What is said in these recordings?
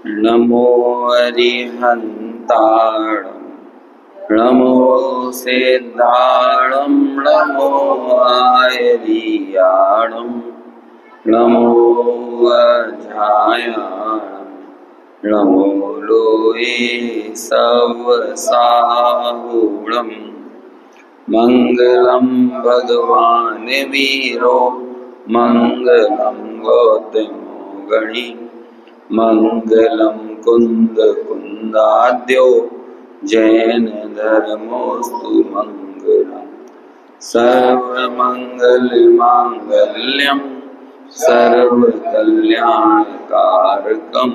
नमो अरिहन्ताणं नमो सिद्धाणं नमो आयर्याणं नमो अध्यायाणं नमो लोये सवसाहुणम् मंगलम भगवान वीरो मंगलम गौतमो गणी मंगलम कुंद कुंदाद्यो जैन धर्मोस्तु मंगलम सर्वमंगल मांगल्यम सर्वकल्याणकारकम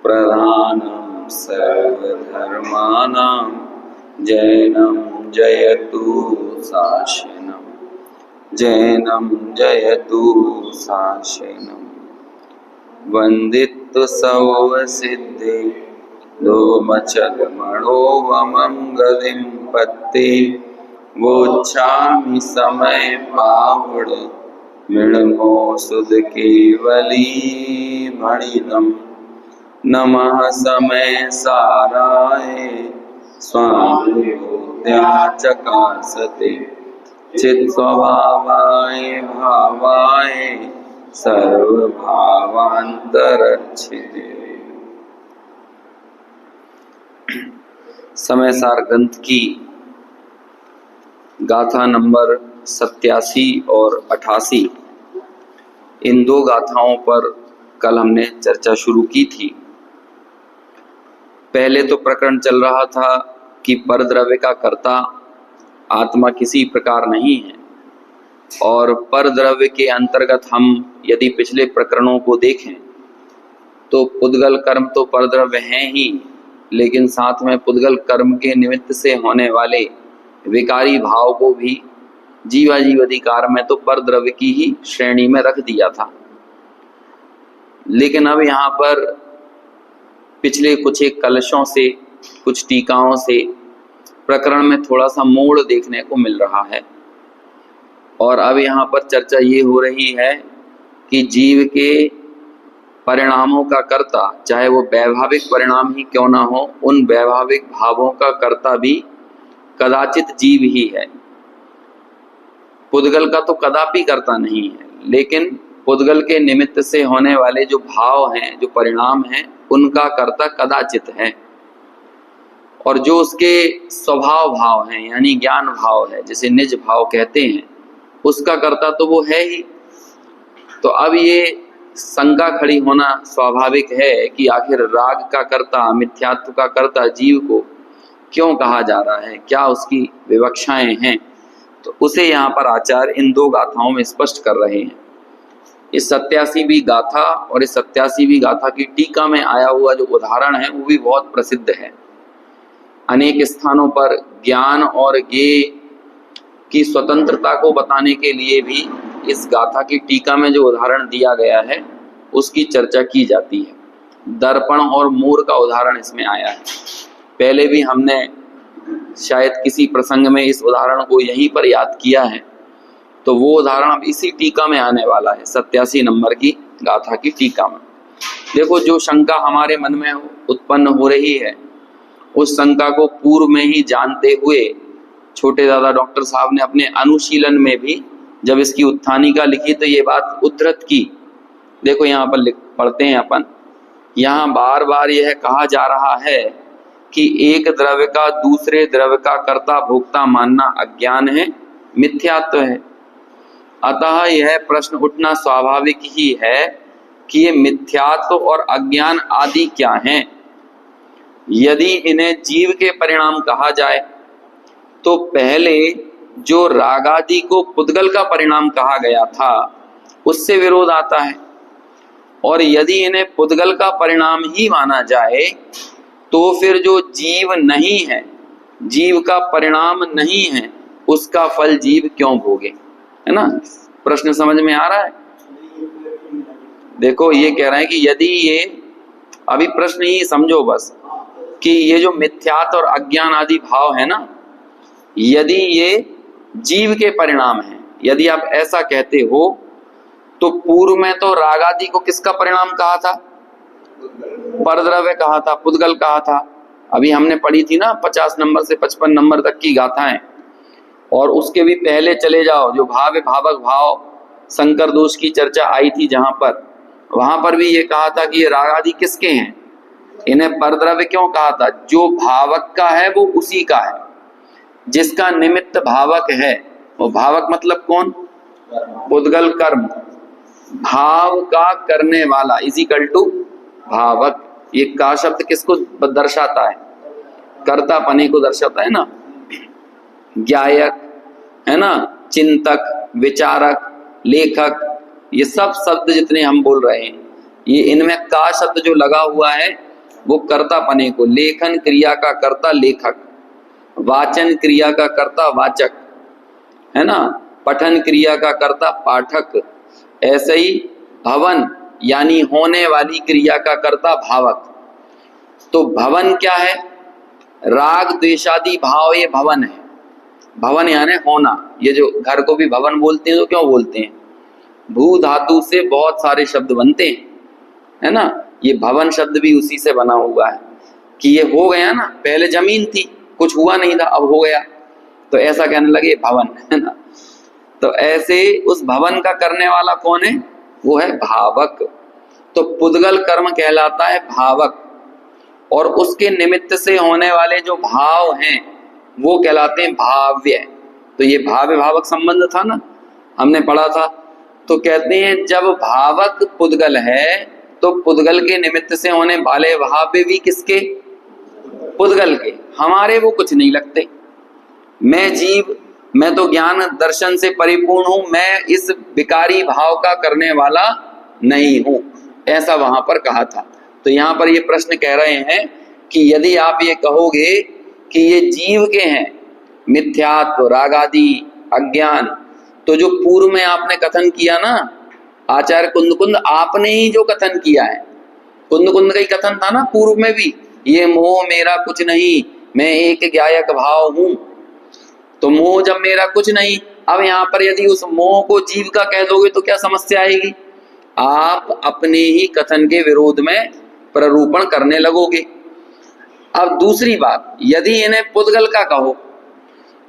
प्रधानम सर्वधर्मानां जैनम जयतु शासनम जैनम जयतु शासनम वंदित सौव सिद्धि दोमचलमणोवमं गतिं पत्ते वोच्छामि समय पावुड मृण्मो सुध केवली भणिनम नमः समय साराय स्वानुयोत्याचकासते चित्स्वभावाय भावाय सर्वभावांतरच्छिदे। समय सार ग्रंथ की गाथा नंबर 87 और 88, इन दो गाथाओं पर कल हमने चर्चा शुरू की थी। पहले तो प्रकरण चल रहा था कि परद्रव्य का कर्ता आत्मा किसी प्रकार नहीं है, और परद्रव्य के अंतर्गत हम यदि पिछले प्रकरणों को देखें तो पुद्गल कर्म तो परद्रव्य हैं ही, लेकिन साथ में पुद्गल कर्म के निमित्त से होने वाले विकारी भाव को भी जीवाजीव अधिकार में तो परद्रव्य की ही श्रेणी में रख दिया था। लेकिन अब यहाँ पर पिछले कुछ एक कलशों से, कुछ टीकाओं से प्रकरण में थोड़ा सा मोड़ देखने को मिल रहा है। और अब यहाँ पर चर्चा ये हो रही है कि जीव के परिणामों का कर्ता, चाहे वो वैभाविक परिणाम ही क्यों ना हो, उन वैभाविक भावों का कर्ता भी कदाचित जीव ही है। पुद्गल का तो कदापि कर्ता नहीं है, लेकिन पुद्गल के निमित्त से होने वाले जो भाव हैं, जो परिणाम हैं, उनका कर्ता कदाचित है। और जो उसके स्वभाव भाव हैं, यानी ज्ञान भाव है, जिसे निज भाव कहते हैं, उसका कर्ता तो वो है ही। तो अब ये शंका खड़ी होना स्वाभाविक है कि आखिर राग का कर्ता, मिथ्यात्व का कर्ता जीव को क्यों कहा जा रहा है, क्या उसकी विवक्षाएं हैं। तो उसे यहाँ पर आचार्य इन दो गाथाओं में स्पष्ट कर रहे हैं। इस 87वीं गाथा और इस 87वीं गाथा की टीका में आया हुआ जो उदाहरण है वो भी बहुत प्रसिद्ध है। अनेक स्थानों पर ज्ञान और ज्ञेय की स्वतंत्रता को बताने के लिए भी इस गाथा की टीका में जो उदाहरण दिया गया है उसकी चर्चा की जाती है। दर्पण और मोर का उदाहरण इसमें आया है। पहले भी हमने शायद किसी प्रसंग में इस उदाहरण को यहीं पर याद किया है, तो वो उदाहरण अब इसी टीका में आने वाला है, 87 नंबर की गाथा की टीका में। देखो, जो शंका हमारे मन में उत्पन्न हो रही है उस शंका को पूर्व में ही जानते हुए छोटे दादा डॉक्टर साहब ने अपने अनुशीलन में भी जब इसकी उत्थानिका लिखी तो ये बात उद्धृत की। देखो यहाँ पर पढ़ते हैं अपन, यहाँ बार बार यह कहा जा रहा है कि एक द्रव्य का दूसरे द्रव्य का कर्ता भोक्ता मानना अज्ञान है, मिथ्यात्व है। अतः यह प्रश्न उठना स्वाभाविक ही है कि ये मिथ्यात्व और अज्ञान आदि क्या हैं। यदि इन्हें जीव के परिणाम कहा जाए तो पहले जो रागादि को पुद्गल का परिणाम कहा गया था उससे विरोध आता है, और यदि इन्हें पुद्गल का परिणाम ही माना जाए तो फिर जो जीव नहीं है, जीव का परिणाम नहीं है, उसका फल जीव क्यों भोगे, है ना। प्रश्न समझ में आ रहा है। देखो, ये कह रहे हैं कि यदि ये, अभी प्रश्न ही समझो बस, कि ये जो मिथ्यात्व और अज्ञान आदि भाव है ना, यदि ये जीव के परिणाम हैं, यदि आप ऐसा कहते हो तो पूर्व में तो राग आदि को किसका परिणाम कहा था? परद्रव्य कहा था, पुद्गल कहा था। अभी हमने पढ़ी थी ना 50 नंबर से 55 नंबर तक की गाथाएं। और उसके भी पहले चले जाओ, जो भाव भावक भाव शंकर दोष की चर्चा आई थी जहां पर, वहां पर भी ये कहा था कि ये राग आदि किसके हैं, इन्हें परद्रव्य क्यों कहा था? जो भावक का है वो उसी का है, जिसका निमित्त भावक है। वो भावक मतलब कौन? पुद्गल कर्म, भाव का करने वाला इजिकल टू भावक। ये का शब्द किसको दर्शाता है? कर्तापने को दर्शाता है ना। ज्ञायक है ना, चिंतक, विचारक, लेखक, ये सब शब्द जितने हम बोल रहे हैं, ये इनमें का शब्द जो लगा हुआ है वो कर्तापने को, लेखन क्रिया का कर्ता लेखक, वाचन क्रिया का कर्ता वाचक, है ना, पठन क्रिया का कर्ता पाठक। ऐसे ही भवन यानी होने वाली क्रिया का कर्ता भावक। तो भवन क्या है? राग द्वेषादि भाव, ये भवन है। भवन यानी होना। ये जो घर को भी भवन बोलते हैं तो क्यों बोलते हैं? भू धातु से बहुत सारे शब्द बनते हैं, है ना। ये भवन शब्द भी उसी से बना हुआ है कि ये हो गया ना, पहले जमीन थी, कुछ हुआ नहीं था, अब हो गया, तो ऐसा कहने लगे भवन, है ना। तो ऐसे उस भवन का करने वाला कौन है? वो है भावक। तो पुद्गल कर्म कहलाता है भावक, और उसके निमित्त से होने वाले जो भाव हैं वो कहलाते हैं भाव्य। तो ये भाव्य भावक संबंध था ना, हमने पढ़ा था। तो कहते हैं जब भावक पुद्गल है तो पुद्गल के निमित्त से होने वाले भाव्य भी किसके? पुद्गल के। हमारे वो कुछ नहीं लगते। मैं जीव, मैं तो ज्ञान दर्शन से परिपूर्ण हूं, मैं इस विकारी भाव का करने वाला नहीं हूं, ऐसा वहां पर कहा था। तो यहां पर ये प्रश्न कह रहे हैं कि यदि आप ये कहोगे कि ये जीव के हैं, मिथ्यात्व, राग आदि, अज्ञान, तो जो पूर्व में आपने कथन किया ना, आचार्य कुंद आपने ही जो कथन किया है, कुंद का ही कथन था ना पूर्व में भी, ये मोह मेरा कुछ नहीं, मैं एक ज्ञायक भाव हूं। तो मोह जब मेरा कुछ नहीं, अब यहाँ पर यदि उस मोह को जीव का कह दोगे तो क्या समस्या आएगी? आप अपने ही कथन के विरोध में प्ररूपण करने लगोगे। अब दूसरी बात, यदि इन्हें पुद्गल का कहो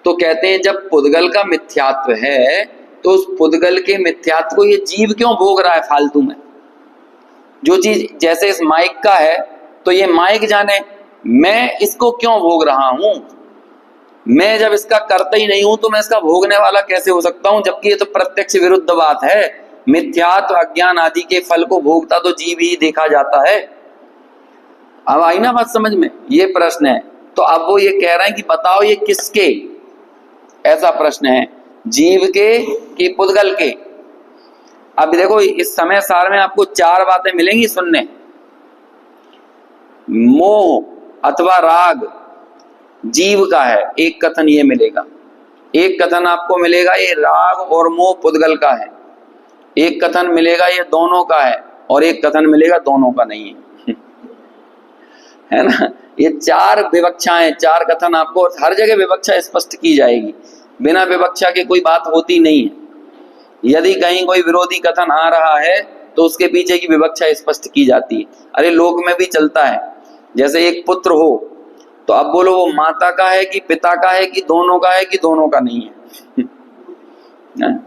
तो कहते हैं जब पुद्गल का मिथ्यात्व है तो उस पुद्गल के मिथ्यात्व को ये जीव क्यों भोग रहा है फालतू में? जो चीज जैसे इस माइक का है तो ये माइक जाने, मैं इसको क्यों भोग रहा हूं? मैं जब इसका करता ही नहीं हूं तो मैं इसका भोगने वाला कैसे हो सकता हूं? जबकि ये तो प्रत्यक्ष विरुद्ध बात है। मिथ्यात्व अज्ञान आदि के फल को भोगता तो जीव ही देखा जाता है। अब आई ना बात समझ में? ये प्रश्न है। तो अब वो ये कह रहे हैं कि बताओ ये किसके, ऐसा प्रश्न है, जीव के कि पुद्गल के? अब देखो इस समय सार में आपको 4 बातें मिलेंगी सुनने। मोह अथवा राग जीव का है, एक कथन ये मिलेगा। एक कथन आपको मिलेगा ये राग और मोह पुद्गल का है। एक कथन मिलेगा ये दोनों का है, और एक कथन मिलेगा दोनों का नहीं है। है ना। ये 4 विवक्षाएं, 4 कथन आपको हर जगह विवक्षा स्पष्ट की जाएगी। बिना विवक्षा के कोई बात होती नहीं है। यदि कहीं कोई विरोधी कथन आ रहा है तो उसके पीछे की विवक्षा स्पष्ट की जाती है। अरे लोक में भी चलता है, जैसे एक पुत्र हो तो अब बोलो वो माता का है कि पिता का है कि दोनों का है कि दोनों का नहीं है।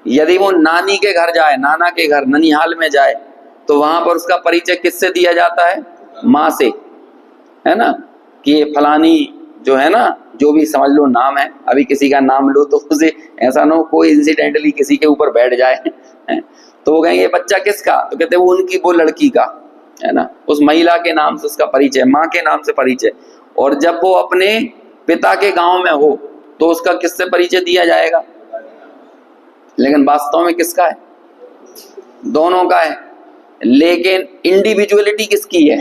यदि वो नानी के घर जाए, नाना के घर, ननिहाल में जाए, तो वहां पर उसका परिचय किससे दिया जाता है? माँ से, है ना। कि ये फलानी जो है ना, जो भी समझ लो नाम है, अभी किसी का नाम लो तो उसे ऐसा ना हो कोई इंसिडेंटली किसी के ऊपर बैठ जाए, तो वो कहेंगे बच्चा किसका? तो कहते वो उनकी, वो लड़की का, है ना। उस महिला के नाम से उसका परिचय, माँ के नाम से परिचय। और जब वो अपने पिता के गांव में हो तो उसका किससे परिचय दिया जाएगा? लेकिन वास्तव में किसका है? दोनों का है। लेकिन इंडिविजुअलिटी किसकी है?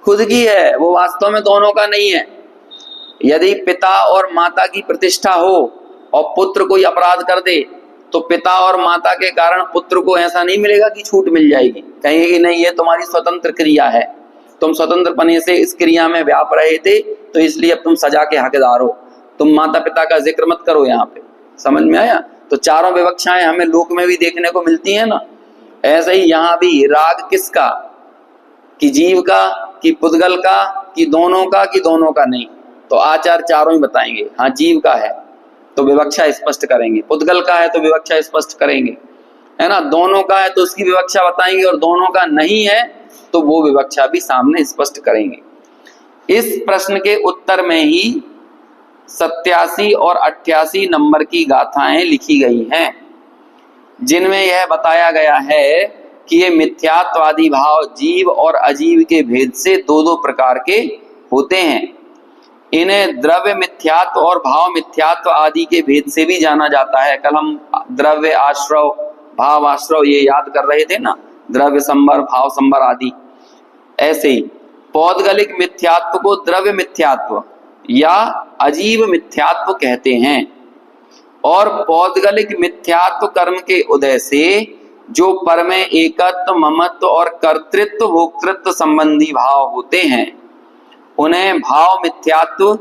खुद की है, वो वास्तव में दोनों का नहीं है। यदि पिता और माता की प्रतिष्ठा हो और पुत्र कोई अपराध कर दे तो पिता और माता के कारण पुत्र को ऐसा नहीं मिलेगा कि छूट मिल जाएगी। कहेंगे कि नहीं ये तुम्हारी स्वतंत्र क्रिया है, तुम स्वतंत्र पने से इस क्रिया में व्याप रहे थे तो इसलिए अब तुम सजा के हकदार हो, तुम माता पिता का जिक्र मत करो यहाँ पे। समझ में आया? तो 4 विवक्षाएं हमें लोक में भी देखने को मिलती है ना। ऐसे ही यहाँ भी राग किसका, कि जीव का, कि पुद्गल का, कि दोनों का, कि दोनों का नहीं। तो आचार्य चारों ही बताएंगे। हाँ, जीव का है तो विवक्षा स्पष्ट करेंगे, पुद्गल का है तो विवक्षा स्पष्ट करेंगे, है ना, दोनों का है तो उसकी विवक्षा बताएंगे, और दोनों का नहीं है तो वो विवक्षा भी सामने स्पष्ट करेंगे। इस प्रश्न के उत्तर में ही 87 और 88 नंबर की गाथाएं लिखी गई हैं, जिनमें यह बताया गया है कि ये मिथ्यात्वादी भाव जीव और अजीव के भेद से दो दो प्रकार के होते हैं। इन्हें द्रव्य मिथ्यात्व और भाव मिथ्यात्व आदि के भेद से भी जाना जाता है। कल हम द्रव्य आश्रव, भाव आश्रव ये याद कर रहे थे ना, द्रव्य संबर, भाव संबर आदि। ऐसे ही पौद्गलिक मिथ्यात्व को द्रव्य मिथ्यात्व या अजीव मिथ्यात्व कहते हैं, और पौद्गलिक मिथ्यात्व कर्म के उदय से जो पर में एकत्व, ममत्व और कर्तृत्व भोक्तृत्व संबंधी भाव होते हैं उन्हें भाव मिथ्यात्व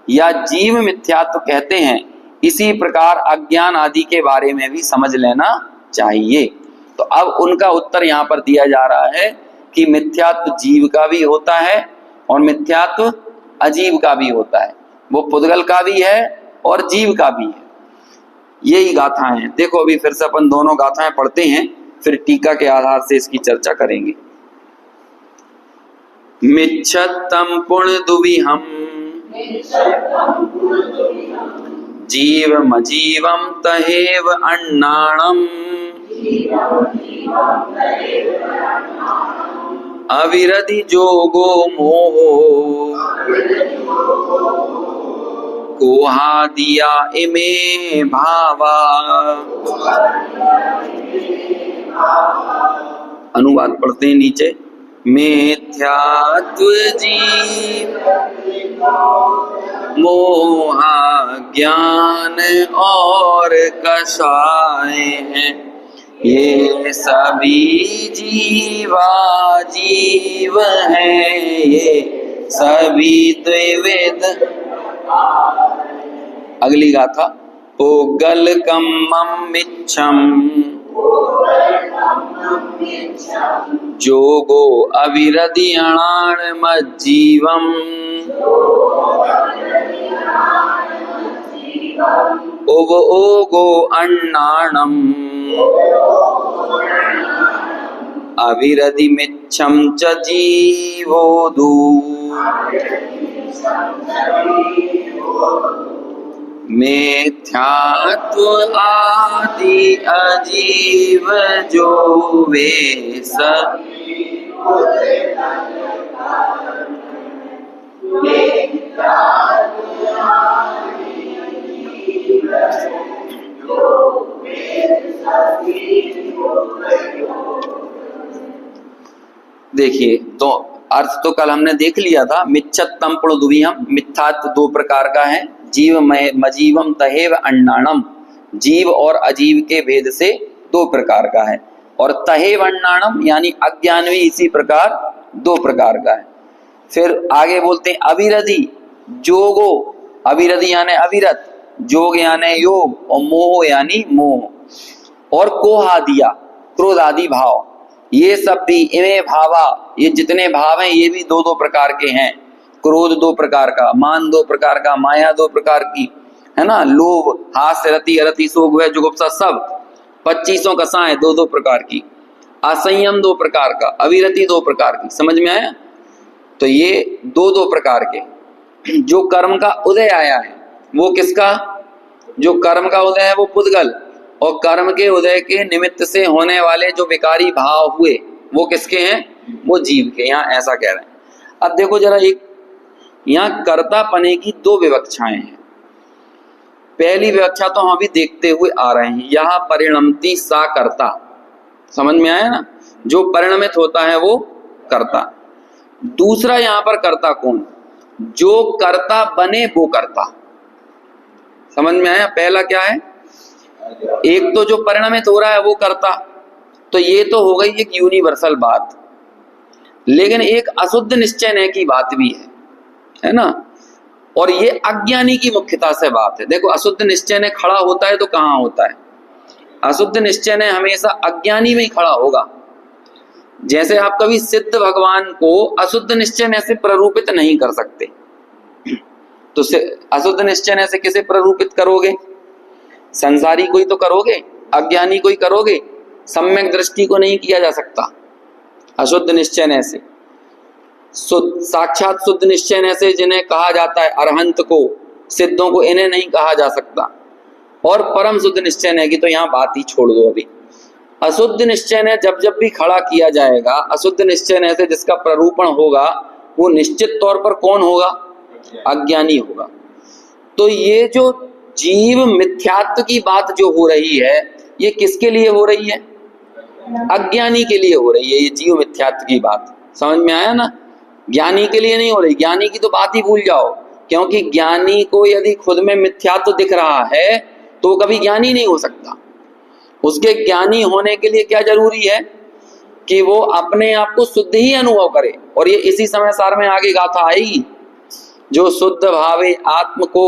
या जीव मिथ्यात्व कहते हैं। इसी प्रकार अज्ञान आदि के बारे में भी समझ लेना चाहिए। तो अब उनका उत्तर यहाँ पर दिया जा रहा है कि मिथ्यात्व जीव का भी होता है और मिथ्यात्व अजीव का भी होता है, वो पुद्गल का भी है और जीव का भी है। यही गाथाएं हैं। देखो अभी फिर से अपन दोनों गाथाएं पढ़ते हैं, फिर टीका के आधार से इसकी चर्चा करेंगे। मिच्छत्तम पुण्यदुविहम जीवमजीवं तहेव अन्नाणम् अविरधि जोगो मोहो कोहा दिया इमे भावा। अनुवाद पढ़ते हैं नीचे। मिथ्यात्व जीव मोहा ज्ञान और कषाय हैं, ये सभी जीवा जीव हैं, ये सभी द्विविध। अगली गाथा। पुद्गल कम्मं मिच्छम् जोगो अविरधियाण मज्जीवम् उव ओगो अन्नाणम् अविरधि मिच्छं च जीवोदु। मिथ्यात्व आदि अजीव जो वे सब देखिए, तो अर्थ तो कल हमने देख लिया था। मिच्छत्तम पुण्यदुविहम, मिथ्यात्व दो प्रकार का है, जीव मजीवम तहेव अन्नाणम, जीव और अजीव के भेद से दो प्रकार का है, और तहेव अन्नाणम यानी अज्ञान भी इसी प्रकार दो प्रकार का है। फिर आगे बोलते हैं अविरधि जोगो, अविरधि यानी अविरत, जोग यानी योग, और मोह यानी मोह, और कोहा दिया क्रोध आदि भाव, ये सब भी इमे भावा, ये जितने भाव हैं ये भी दो दो प्रकार के हैं। क्रोध दो प्रकार का, मान दो प्रकार का, माया दो प्रकार की, है ना, लोभ, हास्य, रति, अरति, शोक, जुगुप्सा, सब 25 कसाएं दो दो प्रकार की, असंयम दो प्रकार का, अविरति दो प्रकार की। समझ में आया? तो ये दो दो प्रकार के। जो कर्म का उदय आया है वो किसका, जो कर्म का उदय है वो पुद्गल, और कर्म के उदय के निमित्त से होने वाले जो विकारी भाव हुए वो किसके हैं, वो जीव के। यहाँ ऐसा कह रहे हैं। अब देखो जरा, एक यहाँ कर्तापने की दो विवक्षाएं हैं। पहली विवक्षा तो हम अभी देखते हुए आ रहे हैं, यहाँ परिणमति सा कर्ता, समझ में आया ना, जो परिणमित होता है वो कर्ता। दूसरा यहाँ पर कर्ता कौन, जो कर्ता बने वो कर्ता। समझ में आया? पहला क्या है, एक तो जो परिणमित हो रहा है वो कर्ता, तो ये तो हो गई एक यूनिवर्सल बात। लेकिन एक अशुद्ध निश्चय की बात भी है ना, और ये अज्ञानी की मुख्यता से बात है। देखो, अशुद्ध निश्चय खड़ा होता है तो कहाँ होता है, अशुद्ध निश्चय ने हमेशा अज्ञानी में ही खड़ा होगा। जैसे आप कभी सिद्ध भगवान को अशुद्ध निश्चय से प्ररूपित नहीं कर सकते, तो अशुद्ध निश्चय से किसे प्ररूपित करोगे? संसारी कोई तो करोगे, अज्ञानी कोई करोगे, सम्यक दृष्टि को नहीं किया जा सकता अशुद्ध निश्चय से। साक्षात शुद्ध निश्चय से जिन्हें कहा जाता है अरहंत को, सिद्धों को, इन्हें नहीं कहा जा सकता। और परम शुद्ध निश्चय की तो यहाँ बात ही छोड़ दो अभी। अशुद्ध निश्चय ने जब जब भी खड़ा किया जाएगा, अशुद्ध निश्चय से जिसका प्ररूपण होगा वो निश्चित तौर पर कौन होगा? अज्ञानी होगा। तो ये जो जीव मिथ्यात्व की बात जो हो रही है, ये किसके लिए हो रही है? अज्ञानी के लिए हो रही है। ये जीव मिथ्यात्व की बात समझ में आया ना? ज्ञानी के लिए नहीं हो रही। ज्ञानी की तो बात ही भूल जाओ, क्योंकि ज्ञानी को यदि खुद में मिथ्यात्व दिख रहा है तो कभी ज्ञानी नहीं हो सकता। उसके ज्ञानी होने के लिए क्या जरूरी है? कि वो अपने आप को शुद्ध ही अनुभव करे। और ये इसी समय सार में आगे गाथा आएगी, जो शुद्ध भावे आत्म को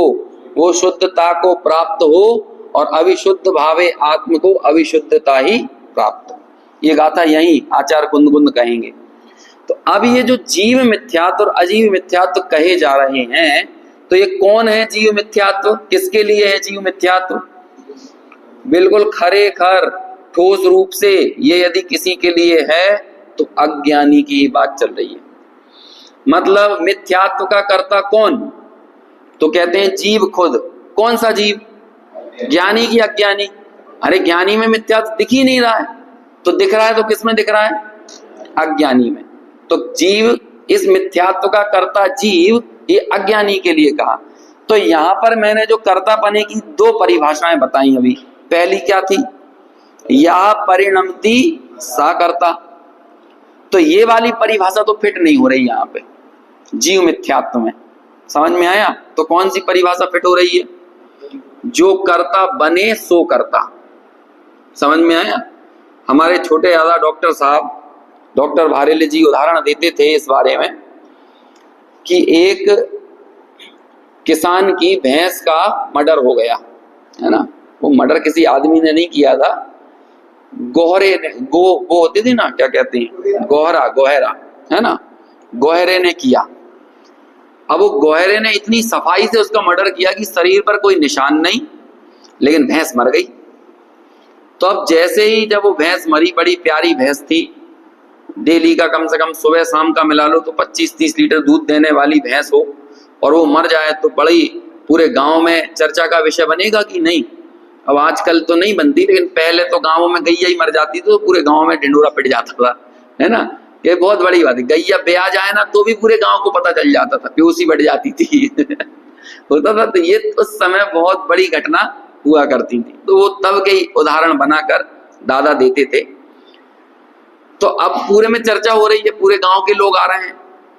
वो शुद्धता को प्राप्त हो, और अविशुद्ध भावे आत्म को अविशुद्धता ही प्राप्त हो। ये गाथा यही आचार्य कुंद कहेंगे। तो अब ये जो जीव मिथ्यात्व और अजीव मिथ्यात्व कहे जा रहे हैं, तो ये कौन है जीव मिथ्यात्व? किसके लिए है जीव मिथ्यात्व? बिल्कुल खरे खर ठोस रूप से ये यदि किसी के लिए है तो अज्ञानी की बात चल रही है। मतलब मिथ्यात्व का कर्ता कौन? तो कहते हैं जीव खुद। कौन सा जीव? ज्ञानी की अज्ञानी? अरे ज्ञानी में मिथ्यात्व दिख ही नहीं रहा है, तो दिख रहा है तो किस में दिख रहा है? अज्ञानी में। तो जीव, इस मिथ्यात्व का कर्ता जीव, ये अज्ञानी के लिए कहा। तो यहां पर मैंने जो कर्तापने की दो परिभाषाएं बताई अभी, पहली क्या थी? या परिणमति सा कर्ता। तो ये वाली परिभाषा तो फिट नहीं हो रही यहाँ पे जीव मिथ्यात्व में। समझ में आया? तो कौन सी परिभाषा फिट हो रही है? जो कर्ता बने सो कर्ता। समझ में आया? हमारे छोटे दादा डॉक्टर साहब, डॉक्टर भारेले जी उदाहरण देते थे इस बारे में कि एक किसान की भैंस का मर्डर हो गया है ना। वो मर्डर किसी आदमी ने नहीं किया था, गोहरे ने, गो होती थी ना, क्या कहते हैं, गोहरा है ना, गोहरे ने किया। अब वो गोहरे ने इतनी सफाई से उसका मर्डर किया कि शरीर पर कोई निशान नहीं, लेकिन भैंस मर गई। तो अब जैसे ही जब वो भैंस मरी, बड़ी प्यारी भैंस थी, डेली का कम से कम सुबह शाम का मिला लो तो 25-30 लीटर दूध देने वाली भैंस हो, और वो मर जाए तो बड़ी पूरे गांव में चर्चा का विषय बनेगा कि नहीं? अब आजकल तो नहीं बनती, लेकिन पहले तो गांवों में गैया ही मर जाती तो पूरे गांव में ढिंडोरा पिट जाता था, है ना। ये बहुत बड़ी बात है। गैया ब्याह जाए ना तो भी पूरे गांव को पता चल जाता था, बेहोशी बढ़ जाती थी होता था। तो ये उस समय बहुत बड़ी घटना हुआ करती थी। तो वो तब के उदाहरण बनाकर दादा देते थे। तो अब पूरे में चर्चा हो रही है, पूरे गांव के लोग आ रहे हैं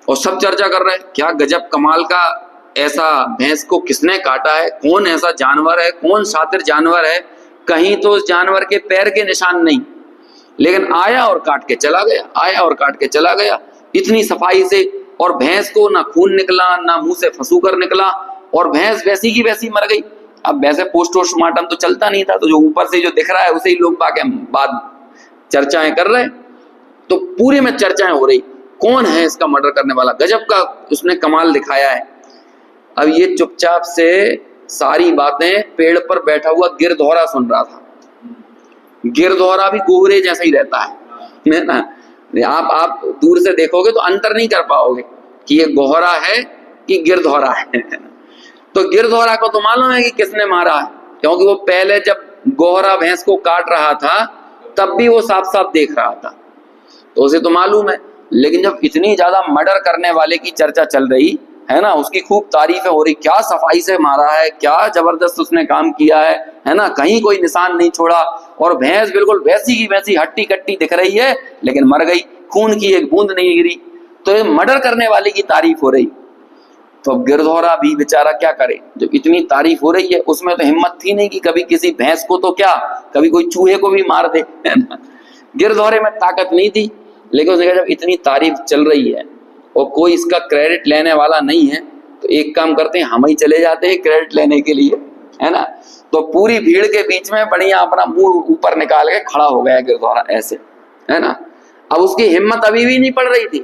और सब चर्चा कर रहे हैं, क्या गजब कमाल का, ऐसा भैंस को किसने काटा है, कौन ऐसा जानवर है, कौन शातिर जानवर है। कहीं तो उस जानवर के पैर के निशान नहीं, लेकिन आया और काट के चला गया, आया और काट के चला गया इतनी सफाई से। और भैंस को ना खून निकला, ना मुंह से फंसूकर निकला, और भैंस वैसी की वैसी मर गई। अब वैसे पोस्टमार्टम तो चलता नहीं था, तो जो ऊपर से जो दिख रहा है उसे ही लोग बाद चर्चाएं कर रहे। तो पूरे में चर्चाएं हो रही, कौन है इसका मर्डर करने वाला, गजब का उसने कमाल दिखाया है। अब ये चुपचाप से सारी बातें पेड़ पर बैठा हुआ गिरधौरा सुन रहा था। गिरधौरा भी गोहरे जैसा ही रहता है ना। आप दूर से देखोगे तो अंतर नहीं कर पाओगे कि ये गोहरा है कि गिरधौरा है तो गिरधौरा को तो मालूम है कि किसने मारा है, क्योंकि वो पहले जब गोहरा भैंस को काट रहा था तब भी वो साफ साफ देख रहा था, तो उसे तो मालूम है। लेकिन जब इतनी ज्यादा मर्डर करने वाले की चर्चा चल रही है ना, उसकी खूब तारीफें हो रही, क्या सफाई से मारा है, क्या जबरदस्त उसने काम किया है ना, कहीं कोई निशान नहीं छोड़ा, और भैंस बिल्कुल वैसी की वैसी हट्टी कट्टी दिख रही है, लेकिन मर गई, खून की एक बूंद नहीं गिरी। तो ये मर्डर करने वाले की तारीफ हो रही। तो गिरधौरा भी बेचारा क्या करे, जब इतनी तारीफ हो रही है, उसमें तो हिम्मत थी नहीं कि कभी किसी भैंस को तो क्या, कभी कोई चूहे को भी मार दे, है ना। गिरधौरे में ताकत नहीं थी, लेकिन उसने कहा जब इतनी तारीफ चल रही है और कोई इसका क्रेडिट लेने वाला नहीं है, तो एक काम करते हैं, हम ही चले जाते हैं क्रेडिट लेने के लिए, है ना। तो पूरी भीड़ के बीच में बढ़िया अपना मुंह ऊपर निकाल के खड़ा हो गया गिरधौरा ऐसे, है ना। अब उसकी हिम्मत अभी भी नहीं पड़ रही थी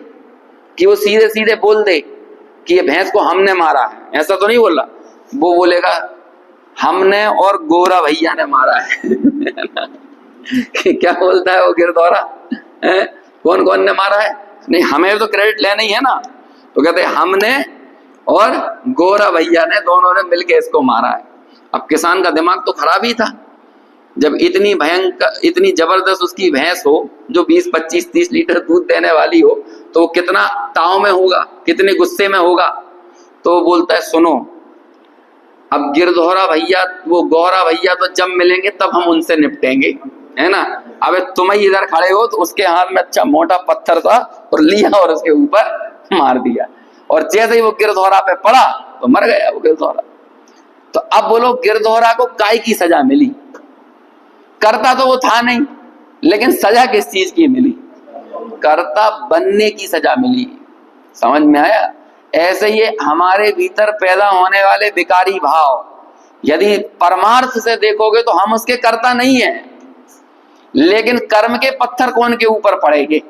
कि वो सीधे सीधे बोल दे कि ये भैंस को हमने मारा है, ऐसा तो नहीं बोला। वो बोलेगा हमने और गोरा भैया ने मारा है। क्या बोलता है वो गिरधौरा, कौन कौन ने मारा है, नहीं हमें तो क्रेडिट लेना ही है ना। तो कहते हमने और गोरा भैया ने, दोनों ने मिलके इसको मारा है। अब किसान का दिमाग तो खराब ही था, जब इतनी भयंकर इतनी जबरदस्त उसकी भैंस हो जो 20, 25, 30 लीटर दूध देने वाली हो, तो वो कितना ताव में होगा, कितने गुस्से में होगा। तो वो बोलता है सुनो, अब गिरधौरा भैया वो गौरा भैया तो जब मिलेंगे तब हम उनसे निपटेंगे, है ना। अब तुम ही इधर खड़े हो, तो उसके हाथ में अच्छा मोटा पत्थर था और लिया और उसके ऊपर मार दिया, और जैसे ही वो गिरधौरा पे पड़ा तो मर गया वो गिरधौरा। तो अब बोलो गिरधौरा को काय की सजा मिली, करता तो वो था नहीं, लेकिन सजा किस चीज की मिली, कर्ता बनने की सजा मिली। समझ में आया। ऐसे ही हमारे भीतर पैदा होने वाले विकारी भाव, यदि परमार्थ से देखोगे तो हम उसके कर्ता नहीं है, लेकिन कर्म के पत्थर कौन के ऊपर पड़ेंगे?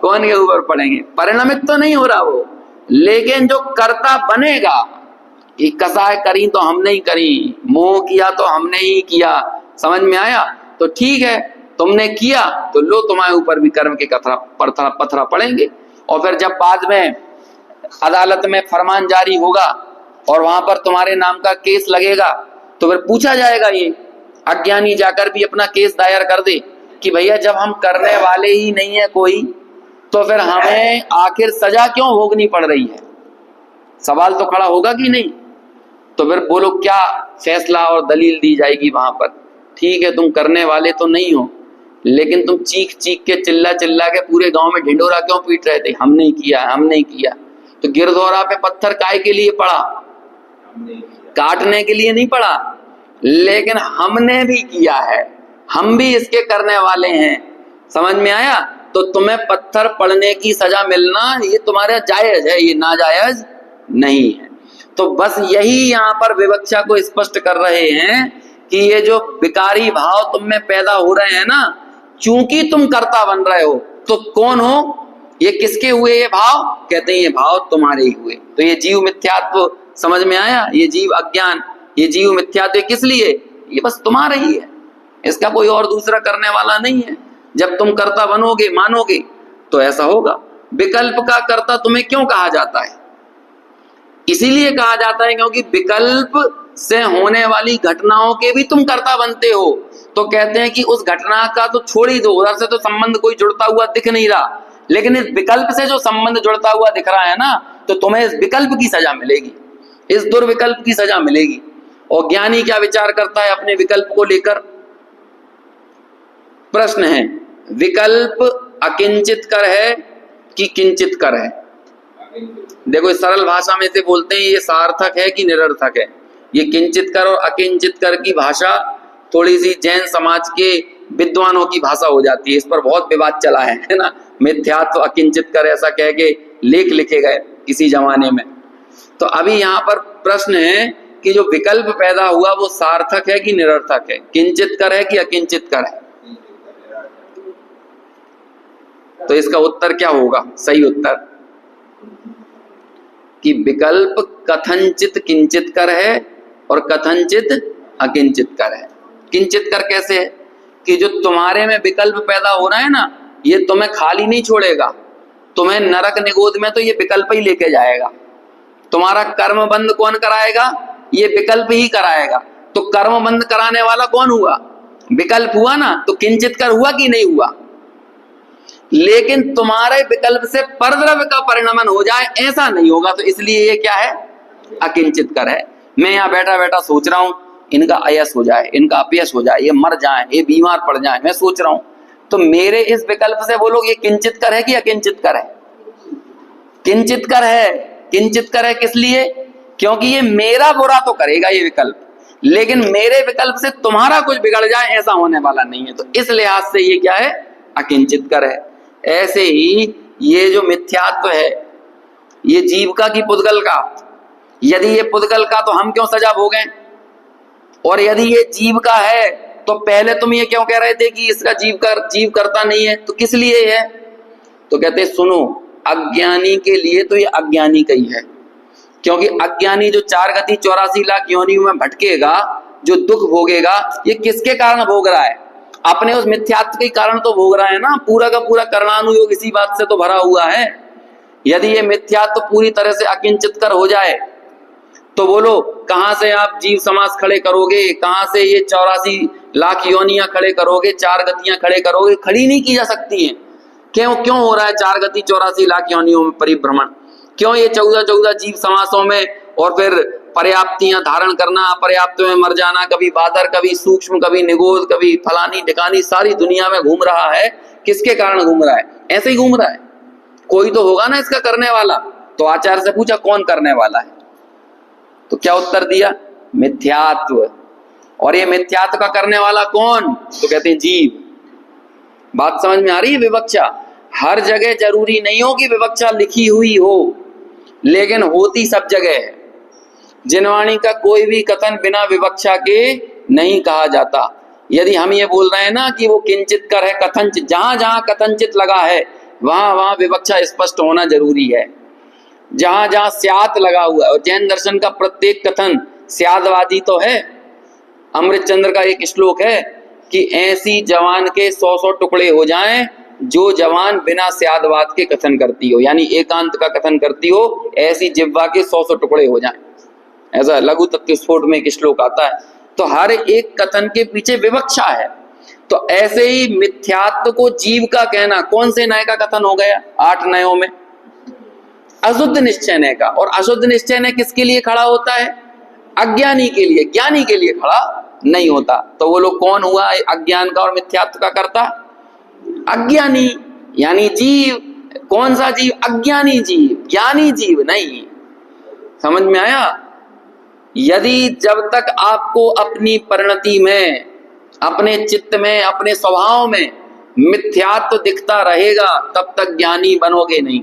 कौन के ऊपर पड़ेंगे? परिणमित तो नहीं हो रहा वो, लेकिन जो कर्ता बनेगा, कि कसाय करी तो हमने ही करी, मोह किया तो हमने ही किया। समझ में आया। तो ठीक है, तुमने किया तो लो तुम्हारे ऊपर भी कर्म के पत्थर पड़ेंगे। और फिर जब बाद में अदालत में फरमान जारी होगा और वहां पर तुम्हारे नाम का केस लगेगा, तो फिर पूछा जाएगा, ये अज्ञानी जाकर भी अपना केस दायर कर दे कि भैया जब हम करने वाले ही नहीं है कोई, तो फिर हमें आखिर सजा क्यों भोगनी पड़ रही है। सवाल तो खड़ा होगा कि नहीं। तो फिर बोलो क्या फैसला और दलील दी जाएगी वहां पर। ठीक है, तुम करने वाले तो नहीं हो, लेकिन तुम चीख चीख के चिल्ला चिल्ला के पूरे गांव में ढिंडोरा क्यों पीट रहे थे, हमने किया हमने किया। तो गिरधौरा पे पत्थर काय के लिए पड़ा, काटने के लिए नहीं पड़ा, लेकिन हमने भी किया है, हम भी इसके करने वाले हैं। समझ में आया। तो तुम्हें पत्थर पड़ने की सजा मिलना ये तुम्हारे जायज है, ये नाजायज नहीं है। तो बस यही यहाँ पर विवक्षा को स्पष्ट कर रहे हैं कि ये जो विकारी भाव तुम में पैदा हो रहे हैं ना, चूंकि तुम कर्ता बन रहे हो, तो कौन हो, ये किसके हुए ये भाव? कहते हैं ये भाव तुम्हारे ही हुए। तो ये जीव मिथ्यात्व समझ में आया, ये जीव अज्ञान, ये जीव मिथ्यात्व किस लिए? ये बस तुम्हारा ही है, इसका कोई और दूसरा करने वाला नहीं है। जब तुम कर्ता बनोगे, मानोगे, तो ऐसा होगा। विकल्प का कर्ता तुम्हें क्यों कहा जाता है? इसीलिए कहा जाता है क्योंकि विकल्प से होने वाली घटनाओं के भी तुम कर्ता बनते हो। तो कहते हैं कि उस घटना का तो छोड़ ही दो, उधर से तो संबंध कोई जुड़ता हुआ दिख नहीं रहा, लेकिन इस विकल्प से जो संबंध जुड़ता हुआ दिख रहा है ना, तो तुम्हें इस विकल्प की सजा मिलेगी, इस दुर्विकल्प की सजा मिलेगी। और ज्ञानी क्या विचार करता है अपने विकल्प को लेकर? प्रश्न है, विकल्प अकिंचित कर है कि किंचित कर है? देखो इस सरल भाषा में से बोलते हैं ये सार्थक है कि निरर्थक है। ये किंचित कर और अकिंचित कर की भाषा थोड़ी सी जैन समाज के विद्वानों की भाषा हो जाती है, इस पर बहुत विवाद चला है ना। मिथ्यात्व अकिंचित कर ऐसा कह के लेख लिखे गए किसी जमाने में। तो अभी यहाँ पर प्रश्न है कि जो विकल्प पैदा हुआ वो सार्थक है कि निरर्थक है, किंचित कर है कि अकिंचित कर है? तो इसका उत्तर क्या होगा? सही उत्तर कि विकल्प कथनचित किंचित कर है और कथनचित अकिंचित कर है। किंचित कर कैसे है? कि जो तुम्हारे में विकल्प पैदा हो रहा है ना, ये तुम्हें खाली नहीं छोड़ेगा, तुम्हें नरक निगोद में तो ये विकल्प ही लेके जाएगा। तुम्हारा कर्म बंद कौन कराएगा? ये विकल्प ही कराएगा। तो कर्म बंद कराने वाला कौन हुआ? विकल्प हुआ ना। तो किंचित कर हुआ कि नहीं हुआ? लेकिन तुम्हारे विकल्प से परद्रव्य का परिणमन हो जाए ऐसा नहीं होगा। तो इसलिए ये क्या है? अकिंचित कर है। मैं यहाँ बैठा बैठा सोच रहा हूं इनका अयस हो जाए, इनका अपयस हो जाए, ये मर जाए, ये बीमार पड़ जाए, मैं सोच रहा हूं, तो मेरे इस विकल्प से बोलो ये किंचित कर है कि अकिंचित कर है? किंचित कर है। किंचित कर है किस लिए? क्योंकि ये मेरा बुरा तो करेगा ये विकल्प, लेकिन मेरे विकल्प से तुम्हारा कुछ बिगड़ जाए ऐसा होने वाला नहीं है। तो इस लिहाज से ये क्या है? अकिंचित कर है। ऐसे ही ये जो मिथ्यात्व है, ये जीविका की पुद्गल का, यदि ये पुद्गल का तो हम क्यों सजा भोगें, और यदि ये जीव का है तो पहले तुम ये क्यों कह रहे थे कि इसका जीव करता नहीं है, तो किस लिए है? तो कहते सुनो, अज्ञानी के लिए तो ये अज्ञानी का ही है, क्योंकि अज्ञानी जो 4 गति 84 लाख योनियों में भटकेगा, जो दुख भोगेगा, ये किसके कारण भोग रहा है? अपने उस मिथ्यात्व के कारण तो भोग रहा है ना। पूरा का पूरा कर्णानुयोग इसी बात से तो भरा हुआ है। यदि ये मिथ्यात्व पूरी तरह से अकिंचित कर हो जाए तो बोलो कहां से आप जीव समास खड़े करोगे, कहां से ये 84 लाख योनियां खड़े करोगे, 4 गतियां खड़े करोगे? खड़ी नहीं की जा सकती हैं। क्यों हो रहा है 4 गति 84 लाख योनियों में परिभ्रमण? क्यों ये 14 जीव समासों में, और फिर पर्याप्तियां धारण करना, अपर्याप्त में मर जाना, कभी बादर, कभी सूक्ष्म, कभी निगोद, कभी फलानी ढिकानी, सारी दुनिया में घूम रहा है। किसके कारण घूम रहा है? ऐसे ही घूम रहा है। कोई तो होगा ना इसका करने वाला। तो आचार्य से पूछा कौन करने वाला है, तो क्या उत्तर दिया? मिथ्यात्व। और ये मिथ्यात्व का करने वाला कौन? तो कहते हैं जीव। बात समझ में आ रही है? विवक्षा हर जगह जरूरी नहीं हो कि विवक्षा लिखी हुई हो, लेकिन होती सब जगह है। जिनवाणी का कोई भी कथन बिना विवक्षा के नहीं कहा जाता। यदि हम ये बोल रहे हैं ना कि वो किंचित कर है, कथनचित, जहां जहां कथनचित लगा है वहां वहां विवक्षा स्पष्ट होना जरूरी है। जहां जहां स्यात् लगा हुआ है, और जैन दर्शन का प्रत्येक कथन स्यादवादी तो है। अमृतचंद्र का एक श्लोक है कि ऐसी जवान के 100 टुकड़े हो जाएं जो जवान बिना स्यादवाद के कथन करती हो, यानी एकांत का कथन करती हो, ऐसी जिह्वा के 100 टुकड़े हो जाएं। ऐसा लघु तत्वस्फोट में एक श्लोक आता है। तो हर एक कथन के पीछे विवक्षा है। तो ऐसे ही मिथ्यात्व को जीव का कहना कौन से नय का कथन हो गया? 8 नयों में अशुद्ध निश्चय नय का। और अशुद्ध निश्चय नय किसके लिए खड़ा होता है? अज्ञानी के लिए, ज्ञानी के लिए खड़ा नहीं होता। तो वो लोग कौन हुआ अज्ञान का और मिथ्यात्व का करता? अज्ञानी, यानी जीव। कौन सा जीव? अज्ञानी जीव, ज्ञानी जीव नहीं। समझ में आया? यदि जब तक आपको अपनी परिणति में, अपने चित्त में, अपने स्वभाव में मिथ्यात्व दिखता रहेगा, तब तक ज्ञानी बनोगे नहीं।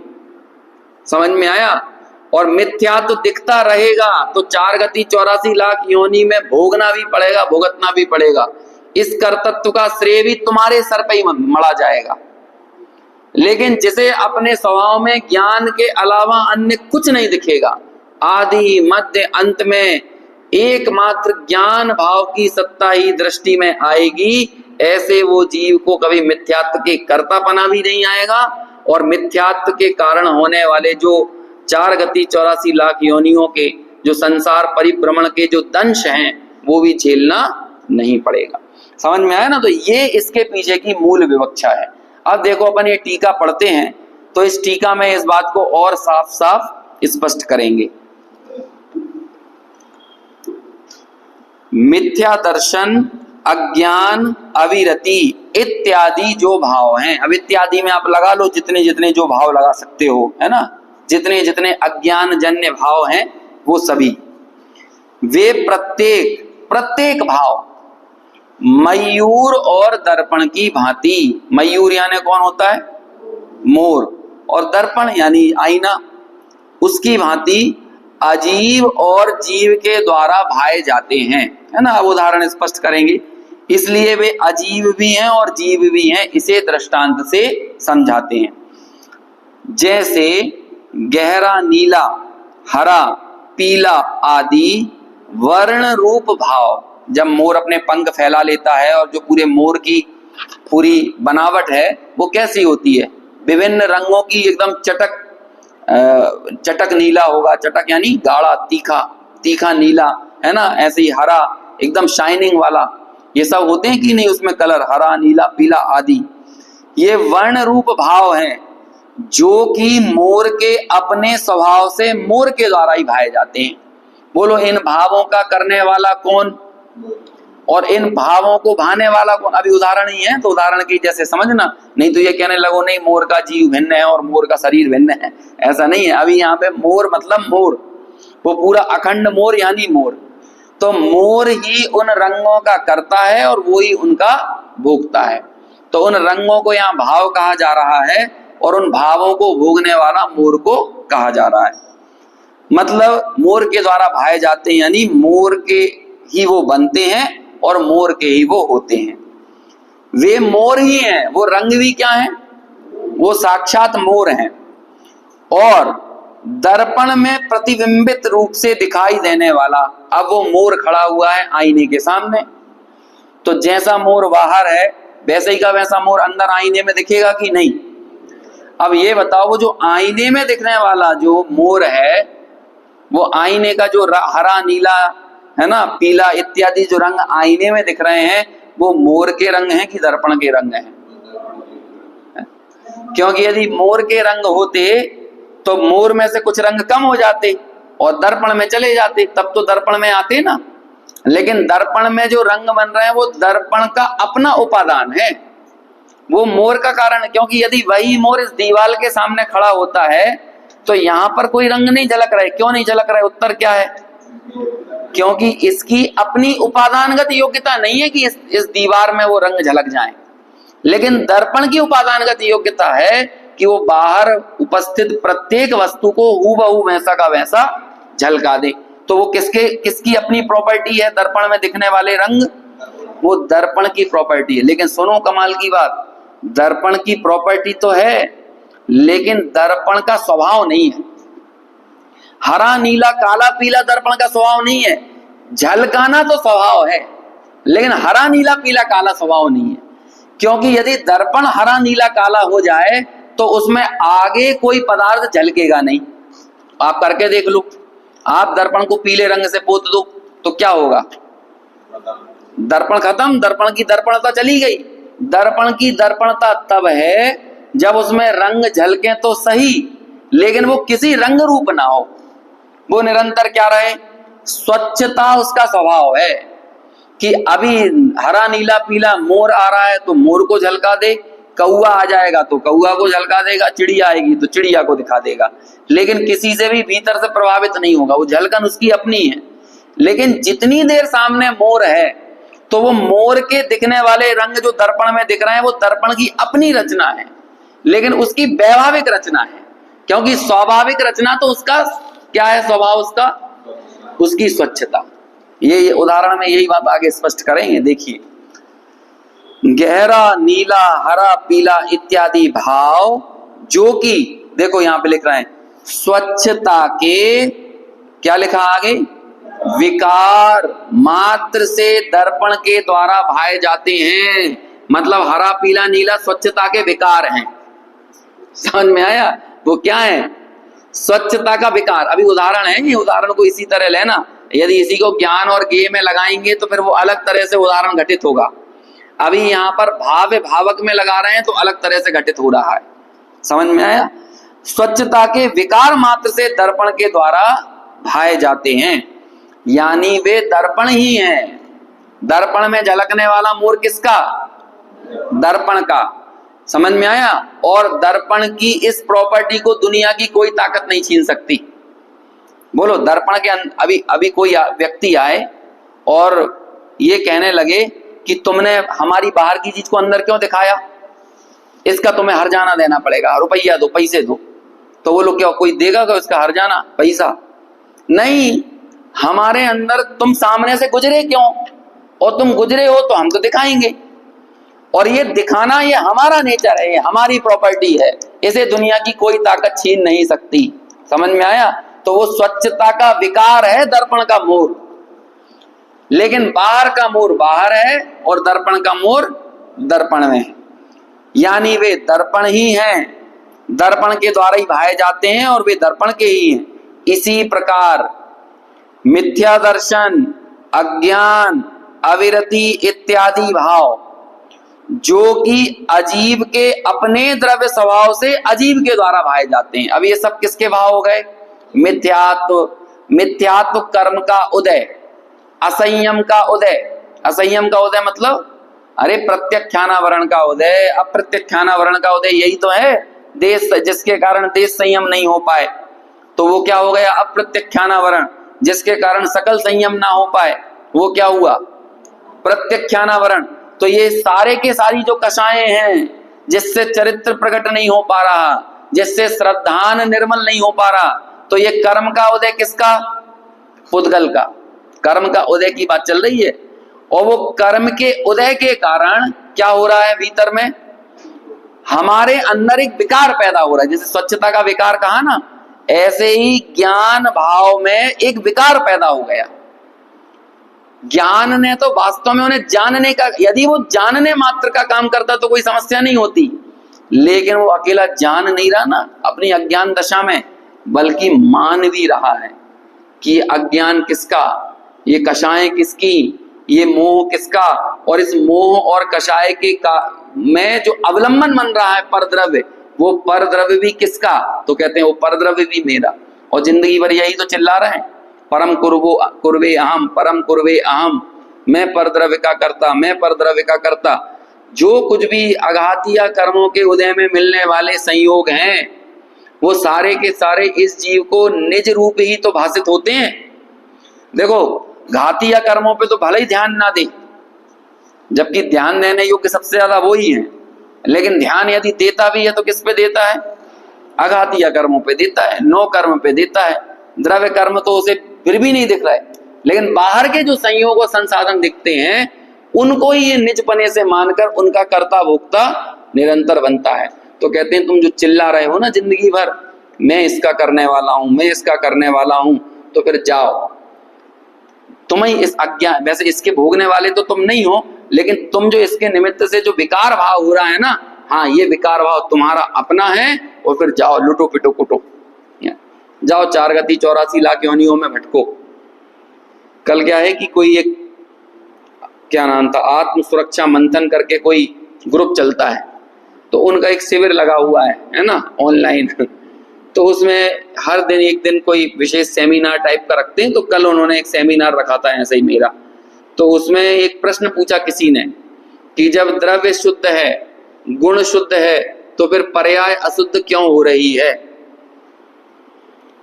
समझ में आया? और मिथ्यात्व दिखता रहेगा तो 4 गति 84 लाख योनि में भोगना भी पड़ेगा, भुगतना भी पड़ेगा। इस कर्तृत्व का श्रेय भी तुम्हारे सर पे ही मढ़ा जाएगा। लेकिन जिसे अपने स्वभाव में ज्ञान के अलावा अन्य कुछ नहीं दिखेगा, आदि मध्य अंत में एकमात्र ज्ञान भाव की सत्ता ही दृष्टि में आएगी, ऐसे वो जीव को कभी मिथ्यात्व के कर्तापना भी नहीं आएगा, और मिथ्यात्व के कारण होने वाले जो 4 गति 84 लाख योनियों के जो संसार परिभ्रमण के जो दंश हैं वो भी झेलना नहीं पड़ेगा। समझ में आया ना? तो ये इसके पीछे की मूल विवक्षा है। अब देखो अपन ये टीका पढ़ते हैं तो इस टीका में इस बात को और साफ साफ स्पष्ट करेंगे। मिथ्या दर्शन, अज्ञान, अविरति इत्यादि जो भाव हैं, अब इत्यादि में आप लगा लो जितने जितने जो भाव लगा सकते हो, है ना? जितने जितने अज्ञान जन्य भाव हैं वो सभी, वे प्रत्येक भाव मयूर और दर्पण की भांति, मयूर यानी कौन होता है? मोर, और दर्पण यानी आईना, उसकी भांति अजीव और जीव के द्वारा भाए जाते हैं, है ना? अब उदाहरण स्पष्ट करेंगे। इसलिए वे अजीव भी हैं और जीव भी हैं, इसे दृष्टांत से समझाते हैं। जैसे गहरा नीला, हरा, पीला आदि वर्ण रूप भाव, जब मोर अपने पंख फैला लेता है और जो पूरे मोर की पूरी बनावट है वो कैसी होती है? विभिन्न रंगों की, एकदम चटक नीला होगा, चटक यानी गाढ़ा, तीखा नीला, है ना? ऐसे ही हरा, एकदम शाइनिंग वाला, ये सब होते हैं कि नहीं उसमें कलर, हरा, नीला, पीला आदि। ये वर्ण रूप भाव हैं जो कि मोर के अपने स्वभाव से मोर के द्वारा ही भाए जाते हैं। बोलो इन भावों का करने वाला कौन और इन भावों को भाने वाला कौन? अभी उदाहरण ही है तो उदाहरण की जैसे समझना, नहीं तो ये कहने लगो नहीं मोर का जीव भिन्न है और मोर का शरीर भिन्न है, ऐसा नहीं है। अभी यहाँ पे मोर मतलब मोर, वो पूरा अखंड मोर यानी मोर। तो मोर ही उन रंगों का करता है और वो ही उनका भोगता है। तो उन रंगों को यहाँ भाव कहा जा रहा है और उन भावों को भोगने वाला मोर को कहा जा रहा है। मतलब मोर के द्वारा भाए जाते हैं, यानी मोर के ही वो बनते हैं और मोर के ही वो होते हैं। वे मोर ही हैं, वो रंग भी क्या है, वो साक्षात मोर हैं। और दर्पण में प्रतिबिंबित रूप से दिखाई देने वाला, अब वो मोर खड़ा हुआ है आईने के सामने, तो जैसा मोर बाहर है वैसे ही का वैसा मोर अंदर आईने में दिखेगा कि नहीं। अब ये बताओ, वो जो आईने में दिखने वाला जो मोर है, वो आईने का जो हरा नीला है ना, पीला इत्यादि जो रंग आईने में दिख रहे हैं, वो मोर के रंग हैं कि दर्पण के रंग हैं? क्योंकि यदि मोर के रंग होते तो मोर में से कुछ रंग कम हो जाते और दर्पण में चले जाते, तब तो दर्पण में आते ना। लेकिन दर्पण में जो रंग बन रहे हैं वो दर्पण का अपना उपादान है, वो मोर का कारण। क्योंकि यदि वही मोर इस दीवार के सामने खड़ा होता है तो यहां पर कोई रंग नहीं झलक रहे। क्यों नहीं झलक रहे? उत्तर क्या है? क्योंकि इसकी अपनी उपादानगत योग्यता नहीं है कि इस दीवार में वो रंग झलक जाए। लेकिन दर्पण की उपादानगत योग्यता है कि वो बाहर उपस्थित प्रत्येक वस्तु को हूबहू वैसा का वैसा झलका दे। तो वो किसकी अपनी प्रॉपर्टी है? दर्पण में दिखने वाले रंग, वो दर्पण की प्रॉपर्टी है। लेकिन सुनो कमाल की बात, दर्पण की प्रॉपर्टी तो है लेकिन दर्पण का स्वभाव नहीं है। हरा नीला काला पीला दर्पण का स्वभाव नहीं है। झलकाना तो स्वभाव है लेकिन हरा नीला पीला काला स्वभाव नहीं है। क्योंकि यदि दर्पण हरा नीला काला हो जाए तो उसमें आगे कोई पदार्थ झलकेगा नहीं। आप करके देख लो, आप दर्पण को पीले रंग से पोत दो तो क्या होगा? दर्पण खत्म, दर्पण की दर्पणता चली गई। दर्पण की दर्पणता तब है जब उसमें रंग झलके तो सही, लेकिन वो किसी रंग रूप ना हो, वो निरंतर क्या रहे? स्वच्छता उसका स्वभाव है कि अभी हरा नीला पीला मोर आ रहा है तो मोर को झलका दे, कौआ आ जाएगा तो कौआ को झलका देगा, चिड़िया आएगी तो चिड़िया को दिखा देगा, लेकिन किसी से भी भीतर से प्रभावित नहीं होगा। वो झलकन उसकी अपनी है। लेकिन जितनी देर सामने मोर है तो वो मोर के दिखने वाले रंग जो दर्पण में दिख रहे हैं वो दर्पण की अपनी रचना है, लेकिन उसकी वैभाविक रचना है। क्योंकि स्वाभाविक रचना तो उसका क्या है? स्वभाव उसका, उसकी स्वच्छता। ये उदाहरण में यही बात आगे स्पष्ट करेंगे। देखिए, गहरा नीला हरा पीला इत्यादि भाव जो कि, देखो यहां पे लिख रहे हैं स्वच्छता के, क्या लिखा आगे? विकार मात्र से दर्पण के द्वारा भाए जाते हैं। मतलब हरा पीला नीला स्वच्छता के विकार हैं। समझ में आया? वो क्या है? स्वच्छता का विकार। अभी उदाहरण है, ये उदाहरण को इसी तरह लेना। यदि इसी को ज्ञान और गेय में लगाएंगे तो फिर वो अलग तरह से उदाहरण घटित होगा। अभी यहाँ पर भाव भावक में लगा रहे हैं तो अलग तरह से घटित हो रहा है। समझ में आया? स्वच्छता के विकार मात्र से दर्पण के द्वारा भाए जाते हैं, यानी वे दर्पण ही हैं। दर्पण में झलकने वाला मोर किसका? दर्पण का। समझ में आया? और दर्पण की इस प्रॉपर्टी को दुनिया की कोई ताकत नहीं छीन सकती। बोलो, दर्पण के अभी कोई व्यक्ति आए और ये कहने लगे कि तुमने हमारी बाहर की चीज को अंदर क्यों दिखाया, इसका तुम्हें हर्जाना देना पड़ेगा, रुपया दो, पैसे दो। तो वो लोग क्या कोई देगा क्या इसका हर्जाना, पैसा? नहीं, हमारे अंदर तुम सामने से गुजरे क्यों, और तुम गुजरे हो तो हम तो दिखाएंगे। और ये दिखाना ये हमारा नेचर है, ये हमारी प्रॉपर्टी है, इसे दुनिया की कोई ताकत छीन नहीं सकती। समझ में आया? तो वो स्वच्छता का विकार है दर्पण का मोर, लेकिन बाहर का मोर बाहर है और दर्पण का मोर दर्पण में है, यानी वे दर्पण ही हैं, दर्पण के द्वारा ही भाए जाते हैं और वे दर्पण के ही हैं। इसी प्रकार मिथ्या दर्शन, अज्ञान, अविरति इत्यादि भाव जो कि अजीव के अपने द्रव्य स्वभाव से अजीव के द्वारा भाए जाते हैं। अब ये सब किसके भाव हो गए? मिथ्यात्व कर्म का उदय, असंयम का उदय। असंयम का उदय मतलब अरे प्रत्यक्षानावरण का उदय, अप्रत्यक्षानावरण का उदय, यही तो है देश, जिसके कारण देश संयम नहीं हो पाए। तो वो क्या हो गया? अप्रत्यक्षानावरण। जिसके कारण सकल संयम ना हो पाए वो क्या हुआ? प्रत्यक्षानावरण। तो ये सारे के सारी जो कषाएं हैं जिससे चरित्र प्रकट नहीं हो पा रहा, जिससे श्रद्धान निर्मल नहीं हो पा रहा, तो ये कर्म का उदय किसका? पुद्गल का। कर्म का उदय की बात चल रही है। और वो कर्म के उदय के कारण क्या हो रहा है भीतर में? हमारे अंदर एक विकार पैदा हो रहा है। जैसे स्वच्छता का विकार कहा ना, ऐसे ही ज्ञान भाव में एक विकार पैदा हो गया। ज्ञान ने तो वास्तव में उन्हें जानने का, यदि वो जानने मात्र का काम करता तो कोई समस्या नहीं होती, लेकिन वो अकेला जान नहीं रहा ना अपनी अज्ञान दशा में, बल्कि मान भी रहा है कि अज्ञान किसका, ये कषाय किसकी, ये मोह किसका, और इस मोह और कषाय के में जो अवलंबन बन रहा है परद्रव्य, वो परद्रव्य भी किसका? तो कहते हैं वो परद्रव्य भी मेरा। और जिंदगी भर यही तो चिल्ला रहे हैं, परम कुर्वे अहम, परम कुर्वे अहम, मैं परद्रव्य का करता, मैं परद्रव्य का करता। जो कुछ भी अघातिया कर्मों के उदय में मिलने वाले संयोग हैं, वो सारे के सारे इस जीव को निज रूप ही तो भाषित होते हैं। देखो, घातिया कर्मों पे तो भले ही ध्यान ना दे, जबकि ध्यान देने योग्य सबसे ज्यादा वो ही है, लेकिन ध्यान यदि देता भी है तो किस पे देता है? अघातिया कर्मों पे देता है, नो कर्म पे देता है। द्रव्य कर्म तो उसे फिर भी नहीं दिख रहा है, लेकिन बाहर के जो संयोग और संसाधन दिखते हैं उनको ही ये निजपने से मानकर उनका कर्ता भोक्ता निरंतर बनता है। तो कहते हैं तुम जो चिल्ला रहे हो ना जिंदगी भर, मैं इसका करने वाला हूं, मैं इसका करने वाला हूं, तो फिर जाओ, तुम्हें इस अज्ञान, वैसे इसके भोगने वाले तो तुम नहीं हो, लेकिन तुम जो इसके निमित्त से जो विकार भाव हो रहा है ना, हाँ ये विकार भाव तुम्हारा अपना है, और फिर जाओ लुटो पिटो कुटो, जाओ 4 गति 84 लाख योनियों में भटको। कल क्या है कि कोई एक, क्या नाम था, आत्म सुरक्षा मंथन करके कोई ग्रुप चलता है, तो उनका एक शिविर लगा हुआ है ना, ऑनलाइन। तो उसमें हर दिन एक दिन कोई विशेष सेमिनार टाइप का रखते हैं। तो कल उन्होंने एक सेमिनार रखा था ऐसे ही मेरा, तो उसमें एक प्रश्न पूछा किसी ने कि जब द्रव्य शुद्ध है, गुण शुद्ध है, तो फिर पर्याय अशुद्ध क्यों हो रही है?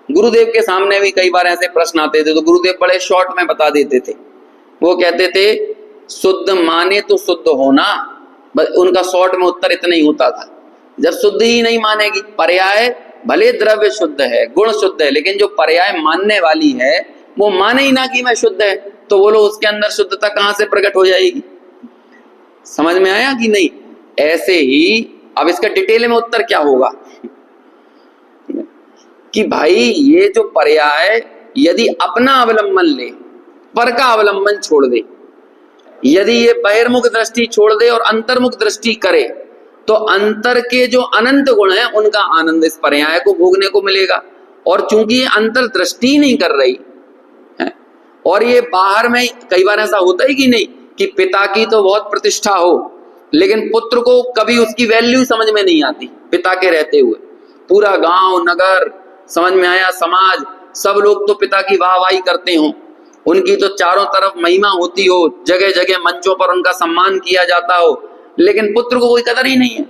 गुरुदेव के सामने भी कई बार ऐसे प्रश्न आते थे, तो गुरुदेव बड़े शॉर्ट में बता देते थे। वो कहते थे शुद्ध माने तो शुद्ध होना, बस उनका शॉर्ट में उत्तर इतना ही होता था। जब शुद्ध ही नहीं मानेगी, पर्याय भले द्रव्य शुद्ध है, गुण शुद्ध है, लेकिन जो पर्याय मानने वाली है वो माने ही ना कि मैं शुद्ध है, तो बोलो उसके अंदर शुद्धता कहां से प्रकट हो जाएगी? समझ में आया कि नहीं? ऐसे ही अब इसका डिटेल में उत्तर क्या होगा कि भाई ये जो पर्याय यदि अपना अवलंबन ले, पर का अवलंबन छोड़ दे, यदि ये बहिर्मुख दृष्टि छोड़ दे और अंतर्मुख दृष्टि करे, तो अंतर के जो अनंत गुण हैं उनका आनंद इस पर्याय को भोगने को मिलेगा। और चूंकि ये अंतर दृष्टि नहीं कर रही है, और ये बाहर में कई बार ऐसा होता है कि नहीं कि पिता की तो बहुत प्रतिष्ठा हो, लेकिन पुत्र को कभी उसकी वैल्यू समझ में नहीं आती। पिता के रहते हुए पूरा गांव नगर, समझ में आया, समाज, सब लोग तो पिता की वाहवाही करते हो, उनकी तो चारों तरफ महिमा होती हो, जगह जगह मंचों पर उनका सम्मान किया जाता हो, लेकिन पुत्र को कोई कदर ही नहीं है।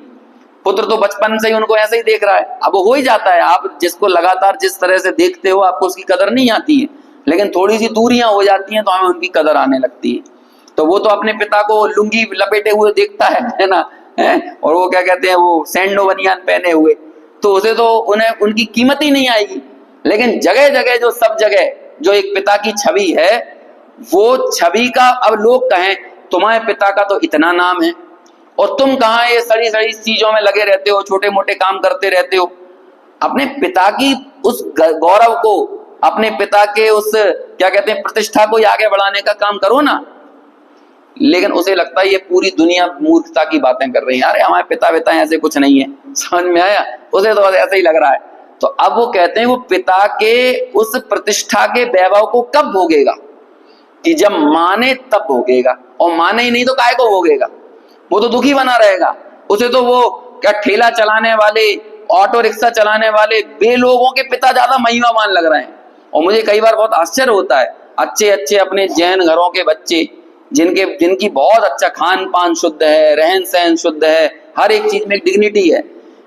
पुत्र तो बचपन से ही उनको ऐसे ही देख रहा है। अब वो हो ही जाता है, आप जिसको लगातार जिस तरह से देखते हो आपको उसकी कदर नहीं आती है, लेकिन थोड़ी सी दूरियां हो जाती हैं तो हमें उनकी कदर आने लगती है। तो वो तो अपने पिता को लुंगी लपेटे हुए देखता है ना, है? और वो क्या कहते हैं, वो सैंडो बनियान पहने हुए, तो उसे तो उन्हें उनकी कीमत ही नहीं आएगी। लेकिन जगह जगह जो सब जगह जो एक पिता की छवि है, वो छवि का अब लोग कहें तुम्हारे पिता का तो इतना नाम है और तुम कहाँ ये सड़ी सड़ी चीजों में लगे रहते हो, छोटे मोटे काम करते रहते हो। अपने पिता की उस गौरव को, अपने पिता के उस क्या कहते हैं प्रतिष्ठा को आगे बढ़ाने का काम करो ना। लेकिन उसे लगता है ये पूरी दुनिया मूर्खता की बातें कर रही है, अरे हमारे पिता पिता ऐसे कुछ नहीं है। समझ में आया? उसे तो ऐसे ही लग रहा है। तो अब वो कहते हैं वो पिता के उस प्रतिष्ठा के वैभव को कब भोगेगा? कि जब माने तब भोगेगा, और माने ही नहीं तो काहे को भोगेगा? वो तो दुखी बना रहेगा। उसे तो वो क्या ठेला चलाने वाले, ऑटो रिक्शा चलाने वाले वे लोगों के पिता ज्यादा महिमावान लग रहे हैं। और मुझे कई बार बहुत आश्चर्य होता है, अच्छे अच्छे अपने जैन घरों के बच्चे जिनकी बहुत अच्छा खान पान शुद्ध है, रहन सहन शुद्ध है, हर एक चीज में डिग्निटी है,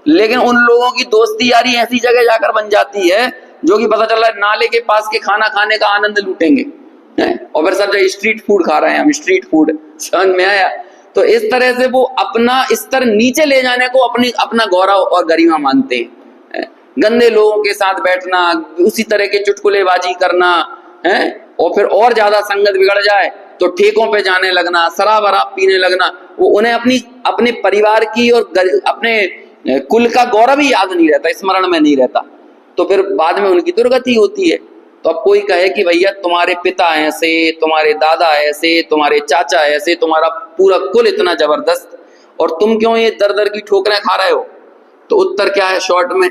लेकिन उन लोगों की दोस्ती यारी ऐसी जगह जाकर बन जाती है जो कि पता चल रहा है नाले के पास के खाना खाने का आनंद लूटेंगे, और फिर सब जगह स्ट्रीट फूड खा रहे हैं हम, स्ट्रीट फूड। समझ में आया? तो इस तरह से वो अपना स्तर नीचे ले जाने को अपना गौरव और गरिमा मानते हैं। गंदे लोगों के साथ बैठना, उसी तरह के चुटकुलेबाजी करना है, और फिर और ज्यादा संगत बिगड़ जाए तो ठेकों पे जाने लगना, शराब वराब पीने लगना। वो उन्हें अपने परिवार की और अपने कुल का गौरव ही याद नहीं रहता, स्मरण में नहीं रहता, तो फिर बाद में उनकी दुर्गति होती है। तो अब कोई कहे कि भैया तुम्हारे पिता ऐसे, तुम्हारे दादा ऐसे, तुम्हारे चाचा ऐसे, तुम्हारा पूरा कुल इतना जबरदस्त, और तुम क्यों ये दर दर की ठोकरें खा रहे हो? तो उत्तर क्या है शॉर्ट में,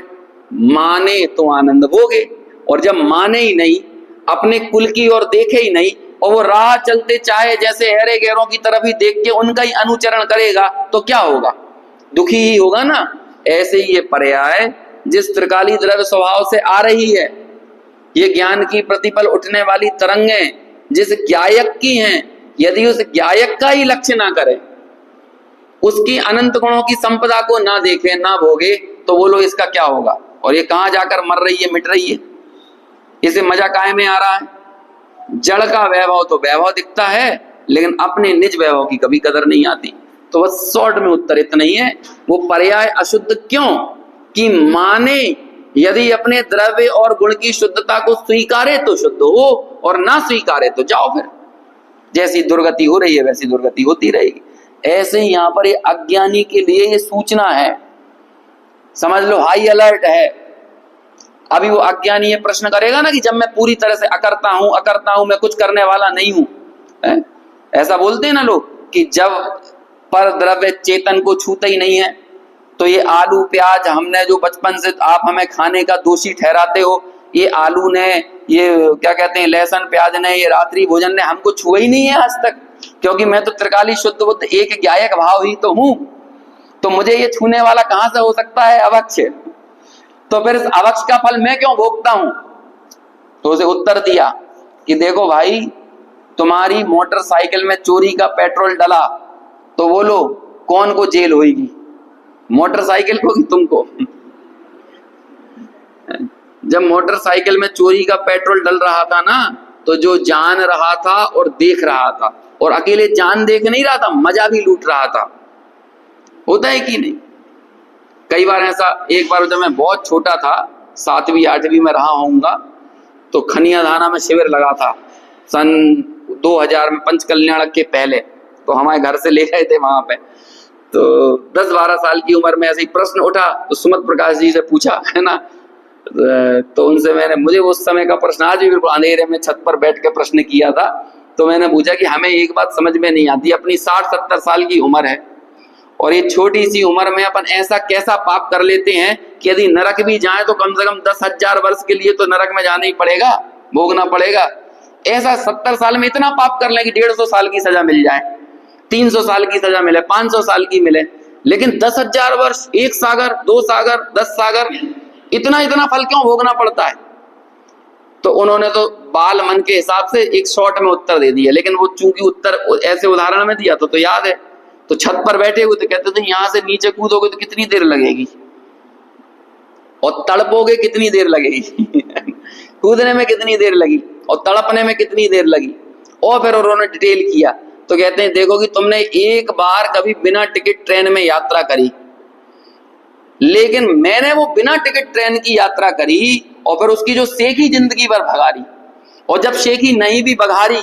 माने तो आनंद भोगे, और जब माने ही नहीं, अपने कुल की ओर देखे ही नहीं, और वो राह चलते चाहे जैसे हेरे गैरों की तरफ ही देख के उनका ही अनुचरण करेगा, तो क्या होगा? दुखी ही होगा ना। ऐसे ही ये पर्याय जिस त्रिकाली द्रव्य स्वभाव से आ रही है, ये ज्ञान की प्रतिपल उठने वाली तरंगें जिस ज्ञायक की हैं, यदि उस ज्ञायक का ही लक्ष्य ना करे, उसकी अनंत गुणों की संपदा को ना देखे, ना भोगे, तो बोलो इसका क्या होगा? और ये कहां जाकर मर रही है, मिट रही है? इसे मजा काहे में आ रहा है? जड़ का वैभव तो वैभव दिखता है, लेकिन अपने निज वैभव की कभी कदर नहीं आती। तो बस शॉर्ट में उत्तर इतना ही है, वो पर्याय अशुद्ध क्यों कि माने यदि अपने द्रव्य और गुण की शुद्धता को स्वीकारे तो शुद्ध हो, और ना स्वीकारे तो जाओ फिर, जैसी दुर्गति हो रही है वैसी दुर्गति होती रहेगी। ऐसे ही यहां पर ये अज्ञानी के लिए ये सूचना है, समझ लो हाई अलर्ट है। अभी वो अज्ञानी ये प्रश्न करेगा ना कि जब मैं पूरी तरह से अकर्ता हूं, मैं कुछ करने वाला नहीं हूं, ऐसा बोलते हैं ना लोग कि जब पर द्रव्य चेतन को छूते ही नहीं है, तो ये आलू प्याज हमने जो बचपन से आप हमें खाने का दोषी ठहराते हो, ये आलू ने, ये क्या कहते हैं लहसुन प्याज ने, ये रात्रि भोजन ने हमको छुआ ही नहीं है आज तक, क्योंकि मैं तो त्रिकाली शुद्ध बुद्ध एक ज्ञायक भाव ही तो हूं, तो मुझे ये छूने वाला कहां से हो सकता है? अवक्ष। तो फिर इस अवक्ष का फल मैं क्यों भोगता हूं? तो उसे उत्तर दिया कि देखो भाई, तुम्हारी मोटरसाइकिल में चोरी का पेट्रोल डला, तो बोलो कौन को जेल होगी, मोटरसाइकिल को कि तुमको? जब मोटरसाइकिल में चोरी का पेट्रोल डल रहा था ना, तो जो जान रहा था और देख रहा था, और अकेले जान देख नहीं रहा था, मजा भी लूट रहा था, होता है कि नहीं? कई बार ऐसा, एक बार जब मैं बहुत छोटा था, 7वीं 8वीं में रहा होऊंगा, तो खनियाधाना में शिविर लगा था सन 2000 में, पंचकल्याण के पहले, तो हमारे घर से ले गए थे वहां पे। तो 10-12 साल की उम्र में ऐसे ही प्रश्न उठा, तो सुमत प्रकाश जी से पूछा, है ना, तो उनसे मुझे उस समय का प्रश्न आज भी बिल्कुल अंधेरे में छत पर बैठ के प्रश्न किया था। तो मैंने पूछा कि हमें एक बात समझ में नहीं आती, अपनी 60-70 साल की उम्र है, और ये छोटी सी उम्र में अपन ऐसा कैसा पाप कर लेते हैं कि यदि नरक भी जाए तो कम से कम 10,000 वर्ष के लिए तो नरक में जाना ही पड़ेगा, भोगना पड़ेगा। ऐसा 70 साल में इतना पाप कर लें कि 150 साल की सजा मिल जाए, 300 साल की सजा मिले, 500 साल की मिले, लेकिन 10,000 वर्ष, 1 सागर, 2 सागर, 10 सागर, इतना फल क्यों भोगना पड़ता है? तो उन्होंने तो बाल मन के हिसाब से एक शॉर्ट में उत्तर दे दिया, लेकिन वो चूंकि उत्तर ऐसे उदाहरण में दिया तो याद है। तो छत पर बैठे हुए तो कहते थे यहां से नीचे कूदोगे तो कितनी देर लगेगी, और तड़पोगे कितनी देर लगेगी कूदने में कितनी देर लगी और तड़पने में कितनी देर लगी। और फिर उन्होंने डिटेल किया, तो कहते हैं देखो कि तुमने एक बार कभी बिना टिकट ट्रेन में यात्रा करी, लेकिन मैंने वो बिना टिकट ट्रेन की यात्रा करी और फिर उसकी जो शेखी जिंदगी भर भगारी, और जब शेखी नहीं भी भगारी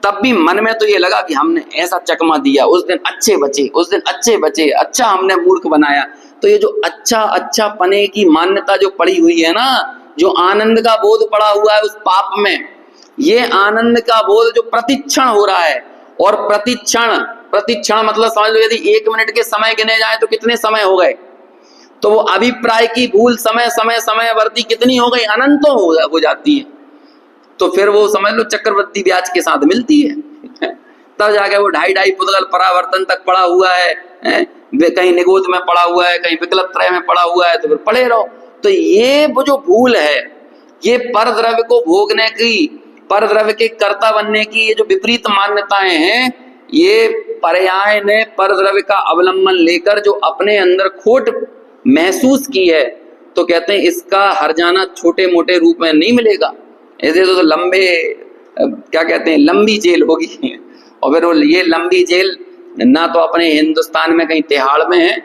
तब भी मन में तो ये लगा कि हमने ऐसा चकमा दिया, उस दिन अच्छे बचे, उस दिन अच्छे बचे, अच्छा हमने मूर्ख बनाया। तो ये जो अच्छा पने की मान्यता जो पड़ी हुई है ना, जो आनंद का बोध पड़ा हुआ है उस पाप में, ये आनंद का बोध जो प्रतिक्षण हो रहा है, और प्रतिक्षण मतलब समझ लो यदि 1 मिनट के समय गिने जाए तो कितने समय हो गए, तो वो अभिप्राय की भूल समय वर्ती कितनी हो गई, अनंतों हो जाती है। तो फिर वो समझ लो चक्रवृद्धि ब्याज के साथ मिलती है तब जाके वो 2.5 पुद्गल परावर्तन तक पड़ा हुआ है, कहीं निगोद में पड़ा हुआ है, कहीं विकल्प त्रय में पड़ा हुआ है, तो फिर पड़े रहो। तो ये वो जो भूल है, ये पर द्रव्य को भोगने की, पर द्रव्य के कर्ता बनने की ये जो विपरीत मान्यताएं हैं, ये पर्याय ने पर द्रव्य का अवलंबन लेकर जो अपने अंदर खोट महसूस की है, तो कहते हैं इसका हर जाना छोटे मोटे रूप में नहीं मिलेगा। ऐसे तो लंबे क्या कहते हैं लंबी जेल होगी, और फिर ये लंबी जेल ना तो अपने हिंदुस्तान में कहीं तिहाड़ में है,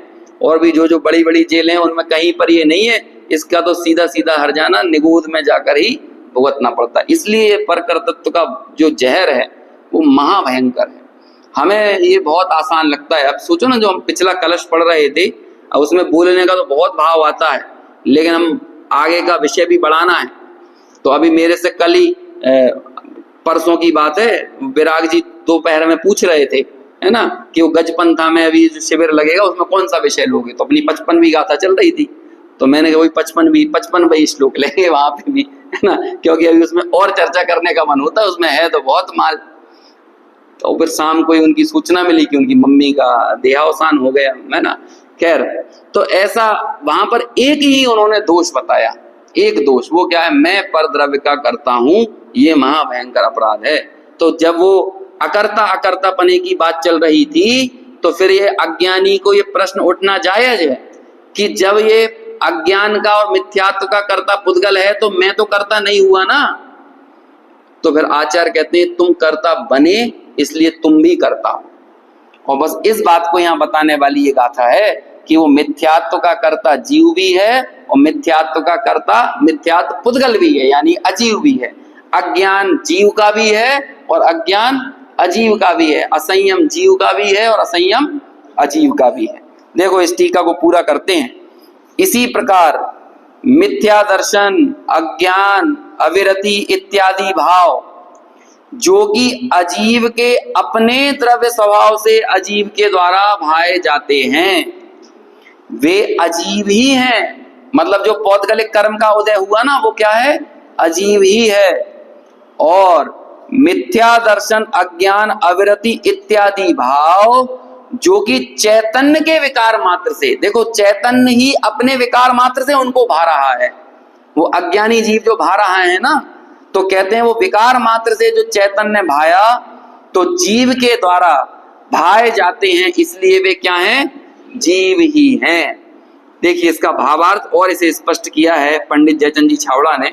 और भी जो बड़ी बड़ी जेल हैं उनमें कहीं पर ये नहीं है इसका तो सीधा सीधा हर्जाना निगोद में जाकर ही भुगतना पड़ता है। इसलिए परकर्तृत्व का जो जहर है वो महाभयंकर है। हमें ये बहुत आसान लगता है। अब सोचो ना, जो हम पिछला कलश पढ़ रहे थे, अब उसमें बोलने का तो बहुत भाव आता है, लेकिन हम आगे का विषय भी बढ़ाना है। तो अभी मेरे से कल ही परसों की बात है, विराग जी दोपहर में पूछ रहे थे, है ना, कि वो गजपंथा में अभी जो शिविर लगेगा उसमें कौन सा विषय लोगे। तो अपनी 55वीं गाथा चल रही थी, तो मैंने कहा वही 55 श्लोक लेंगे वहां पे भी, है ना, क्योंकि अभी उसमें और चर्चा करने का मन होता है, उसमें है तो बहुत माल। तो फिर शाम को ही उनकी सूचना मिली कि उनकी मम्मी का देहावसान हो गया, है ना। खैर, तो ऐसा वहां पर एक ही उन्होंने दोष बताया, एक दोष, वो क्या है, मैं परद्रव्य का करता हूं, ये महाभयंकर अपराध है। तो जब वो अकर्ता पने की बात चल रही थी, तो फिर ये अज्ञानी को ये प्रश्न उठना जायज है कि जब ये अज्ञान का और मिथ्यात्व का कर्ता पुद्गल है तो मैं तो कर्ता नहीं हुआ ना। तो फिर आचार्य कहते हैं तुम कर्ता बने, इसलिए तुम भी कर्ता हो। और बस इस बात को यहाँ बताने वाली ये गाथा है कि वो मिथ्यात्व का कर्ता जीव भी है और मिथ्यात्व का कर्ता मिथ्यात्व पुद्गल भी है, यानी अजीव भी है। अज्ञान जीव का भी है और अज्ञान अजीव का भी है, असंयम जीव का भी है और असंयम अजीव का भी है। देखो इस टीका को पूरा करते हैं। इसी प्रकार मिथ्या दर्शन, अज्ञान, अविरति इत्यादि भाव जो कि अजीव के अपने द्रव्य स्वभाव से अजीव के द्वारा भाए जाते हैं, वे अजीव ही हैं। मतलब जो पौद्गलिक कर्म का उदय हुआ ना, वो क्या है, अजीव ही है। और मिथ्या दर्शन, अज्ञान, अविरति इत्यादि भाव जो कि चैतन्य के विकार मात्र से, देखो चैतन्य ही अपने विकार मात्र से उनको भा रहा है, वो अज्ञानी जीव जो भा रहा है ना, तो कहते हैं वो विकार मात्र से जो चैतन्य भाया, तो जीव के द्वारा भाए जाते हैं, इसलिए वे क्या हैं, जीव ही हैं। देखिए इसका भावार्थ और इसे स्पष्ट किया है पंडित जयचंद जी छावड़ा ने।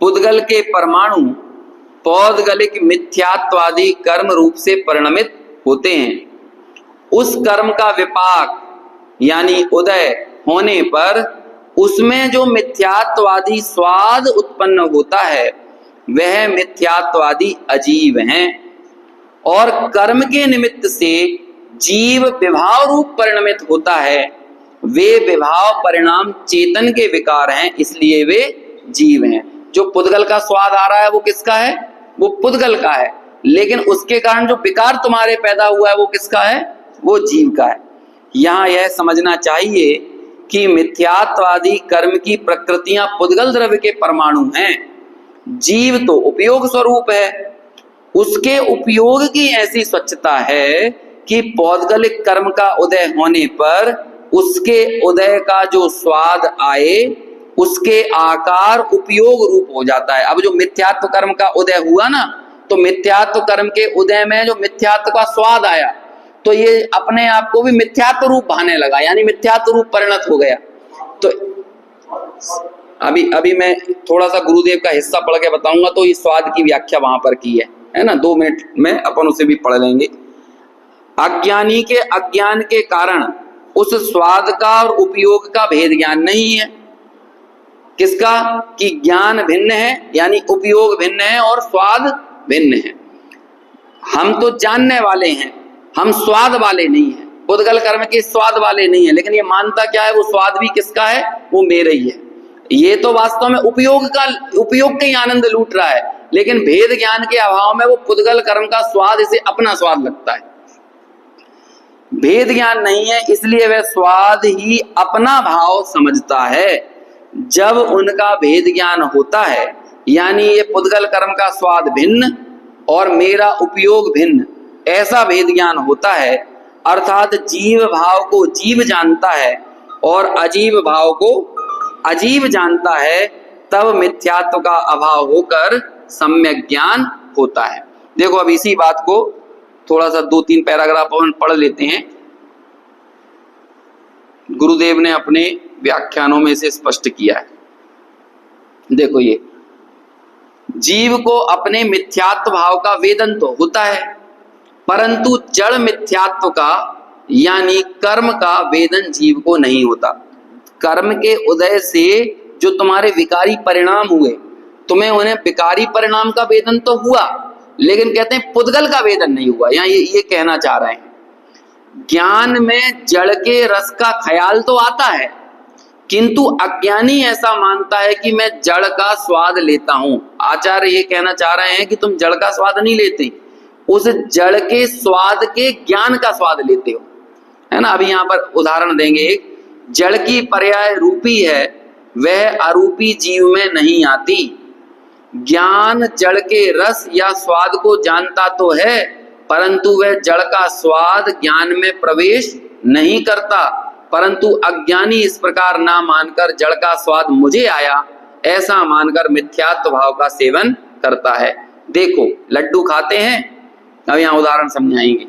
पुद्गल के परमाणु पौद्गलिक मिथ्यात्वादी कर्म रूप से परिणमित होते हैं। उस कर्म का विपाक यानी उदय होने पर उसमें जो मिथ्यात्वादी स्वाद उत्पन्न होता है वह मिथ्यात्वादी अजीव हैं, और कर्म के निमित्त से जीव विभाव रूप परिणमित होता है, वे विभाव परिणाम चेतन के विकार हैं, इसलिए वे जीव हैं। जो पुद्गल का स्वाद आ रहा है वो किसका है, वो पुद्गल का है, लेकिन उसके कारण जो विकार तुम्हारे पैदा हुआ है वो किसका है, वो जीव का है। यहाँ यह समझना चाहिए कि मिथ्यात्वादी कर्म की प्रकृतियां पुद्गल द्रव्य के परमाणु हैं, जीव तो उपयोग स्वरूप है। उसके उपयोग की ऐसी स्वच्छता है कि पौद्गलिक कर्म का उदय होने पर उसके उदय का जो स्वाद आए उसके आकार उपयोग रूप हो जाता है। अब जो मिथ्यात्व कर्म का उदय हुआ ना, तो मिथ्यात्व कर्म के उदय में जो मिथ्यात्व का स्वाद आया, तो ये अपने आप को भी मिथ्यात्व रूप भाने लगा, यानी मिथ्यात्व रूप परिणत हो गया। तो अभी मैं थोड़ा सा गुरुदेव का हिस्सा पढ़ के बताऊंगा, तो इस स्वाद की व्याख्या वहां पर की है ना, 2 मिनट में अपन उसे भी पढ़ लेंगे। अज्ञानी के अज्ञान के कारण उस स्वाद का और उपयोग का भेद ज्ञान नहीं है। किसका, कि ज्ञान भिन्न है, यानी उपयोग भिन्न है और स्वाद भिन्न है। हम तो जानने वाले हैं, हम स्वाद वाले नहीं हैं, पुद्गल कर्म के स्वाद वाले नहीं है, लेकिन ये मानता क्या है, वो स्वाद भी किसका है, वो मेरा ही है। ये तो वास्तव में उपयोग का ही आनंद लूट रहा है, लेकिन भेद ज्ञान के अभाव में वो पुद्गल कर्म का स्वाद इसे अपना स्वाद लगता है। भेद ज्ञान नहीं है, इसलिए वह स्वाद ही अपना भाव समझता है। जब उनका भेद ज्ञान होता है, यानी ये पुद्गल कर्म का स्वाद भिन्न और मेरा उपयोग भिन्न, ऐसा भेद ज्ञान होता है, अर्थात जीव भाव को जीव जानता है और अजीव भाव को अजीव जानता है, तब मिथ्यात्व का अभाव होकर सम्यक ज्ञान होता है। देखो अब इसी बात को थोड़ा सा 2-3 पैराग्राफ अपन पढ़ लेते हैं। गुरुदेव ने अपने व्याख्यानों में इसे स्पष्ट किया है। देखो ये जीव को अपने मिथ्यात्व भाव का वेदन तो होता है, परंतु जड़ मिथ्यात्व का यानी कर्म का वेदन जीव को नहीं होता। कर्म के उदय से जो तुम्हारे विकारी परिणाम हुए, तुम्हें उन्हें विकारी परिणाम का वेदन तो हुआ, लेकिन कहते हैं पुद्गल का वेदन नहीं हुआ। यहाँ ये कहना चाह रहे हैं, ज्ञान में जड़ के रस का ख्याल तो आता है, किंतु अज्ञानी ऐसा मानता है कि मैं जड़ का स्वाद लेता हूं। आचार्य ये कहना चाह रहे हैं कि तुम जड़ का स्वाद नहीं लेते, उस जड़ के स्वाद के ज्ञान का स्वाद लेते हो, है ना। अभी यहाँ पर उदाहरण देंगे, एक जड़ की पर्याय रूपी है, वह अरूपी जीव में नहीं आती। ज्ञान जड़ के रस या स्वाद को जानता तो है, परंतु वह जड़ का स्वाद ज्ञान में प्रवेश नहीं करता। परंतु अज्ञानी इस प्रकार ना मानकर जड़ का स्वाद मुझे आया ऐसा मानकर मिथ्यात्व भाव का सेवन करता है। देखो लड्डू खाते हैं, अब यहाँ उदाहरण समझाएंगे,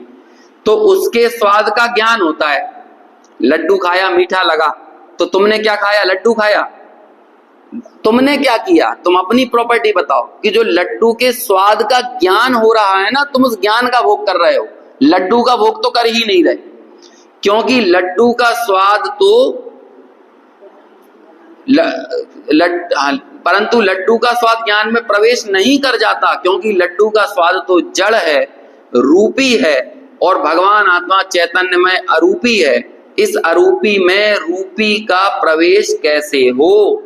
तो उसके स्वाद का ज्ञान होता है। लड्डू खाया, मीठा लगा, तो तुमने क्या खाया? लड्डू खाया। तुमने क्या किया? तुम अपनी प्रॉपर्टी बताओ कि जो लड्डू के स्वाद का ज्ञान हो रहा है ना, तुम उस ज्ञान का भोग कर रहे हो, लड्डू का भोग तो कर ही नहीं रहे, क्योंकि लड्डू का स्वाद तो परंतु लड्डू का स्वाद ज्ञान में प्रवेश नहीं कर जाता, क्योंकि लड्डू का स्वाद तो जड़ है, रूपी है, और भगवान आत्मा चैतन्य में अरूपी है। इस अरूपी में रूपी का प्रवेश कैसे हो?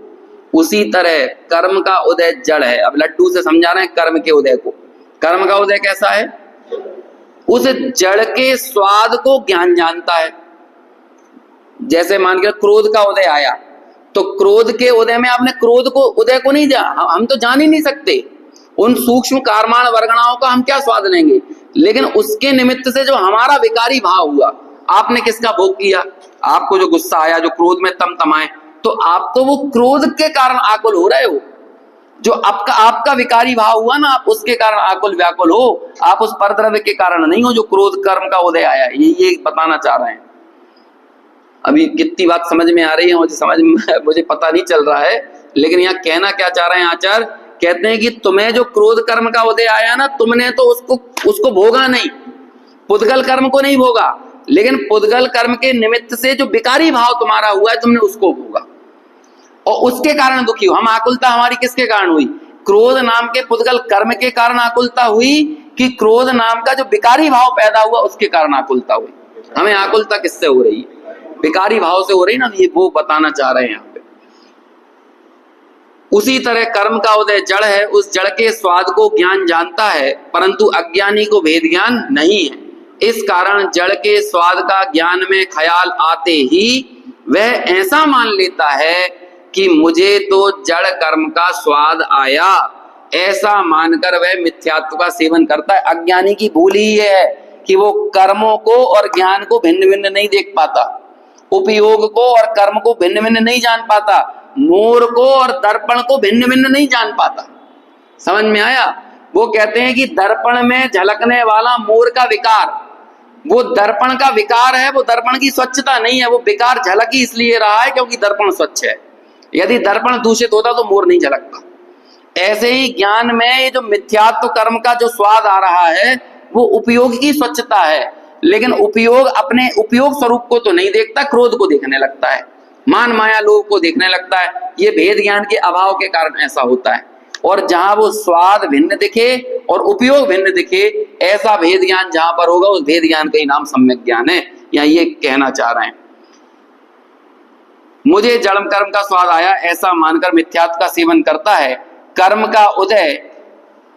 उसी तरह कर्म का उदय जड़ है। अब लड्डू से समझा रहे हैं कर्म के उदय को। कर्म का उदय कैसा है? उस जड़ के स्वाद को ज्ञान जानता है। जैसे मान के क्रोध का उदय आया, तो क्रोध के उदय में आपने क्रोध को उदय को नहीं हम तो जान ही नहीं सकते। उन सूक्ष्म कारमाण वर्गणाओं का हम क्या स्वाद लेंगे? लेकिन उसके निमित्त से जो हमारा विकारी भाव हुआ, आपने किसका भोग किया? आपको जो गुस्सा आया, जो क्रोध में तमतमाए, तो आप तो वो क्रोध के कारण आकुल हो रहे हो। जो आपका विकारी भाव हुआ ना, आप उसके कारण आकुल व्याकुल हो, आप उस परद्रव्य के कारण नहीं हो जो क्रोध कर्म का उदय आया। ये बताना चाह रहे हैं। अभी कितनी बात समझ में आ रही है मुझे पता नहीं चल रहा है, लेकिन यहाँ कहना क्या चाह रहे हैं आचार्य? कहते हैं कि तुम्हें जो क्रोध कर्म का उदय आया ना, तुमने तो उसको भोगा नहीं, पुद्गल कर्म को नहीं भोगा, लेकिन पुद्गल कर्म के निमित्त से जो विकारी भाव तुम्हारा हुआ है, तुमने उसको भोगा और उसके कारण दुखी हो। हम आकुलता हमारी किसके कारण हुई? क्रोध नाम के पुद्गल कर्म के कारण आकुलता हुई, कि क्रोध नाम का जो विकारी भाव पैदा हुआ उसके कारण आकुलता हुई? हमें आकुलता किससे हो रही है? विकारी भाव से हो रही ना, ये वो बताना चाह रहे हैं यहाँ पे। उसी तरह कर्म का उदय जड़ है, उस जड़ के स्वाद को ज्ञान जानता है, परंतु अज्ञानी को भेद ज्ञान नहीं है। इस कारण जड़ के स्वाद का ज्ञान में ख्याल आते ही वह ऐसा मान लेता है कि मुझे तो जड़ कर्म का स्वाद आया, ऐसा मानकर वह मिथ्यात्व का सेवन करता है। अज्ञानी की भूल ही ये है कि वो कर्मों को और ज्ञान को भिन्न भिन्न नहीं देख पाता, उपयोग को और कर्म को भिन्न भिन्न नहीं जान पाता, मोर को और दर्पण को भिन्न भिन्न नहीं जान पाता। समझ में आया? वो कहते हैं कि दर्पण में झलकने वाला मोर का विकार, वो दर्पण का विकार है, वो दर्पण की स्वच्छता नहीं है। वो विकार झलक ही इसलिए रहा है क्योंकि दर्पण स्वच्छ है। यदि दर्पण दूषित होता तो मोर नहीं झलकता। ऐसे ही ज्ञान में ये जो मिथ्यात्व कर्म का जो स्वाद आ रहा है, वो उपयोग की स्वच्छता है, लेकिन उपयोग अपने उपयोग स्वरूप को तो नहीं देखता, क्रोध को देखने लगता है, मान माया लोभ को देखने लगता है। ये भेद ज्ञान के अभाव के कारण ऐसा होता है। और जहां वो स्वाद भिन्न दिखे और उपयोग भिन्न दिखे, ऐसा भेद ज्ञान जहां पर होगा, उस भेद ज्ञान का ही नाम सम्यक ज्ञान है। यहाँ ये कहना चाह रहे हैं, मुझे जड़ कर्म का स्वाद आया ऐसा मानकर मिथ्यात्व का सेवन करता है। कर्म का उदय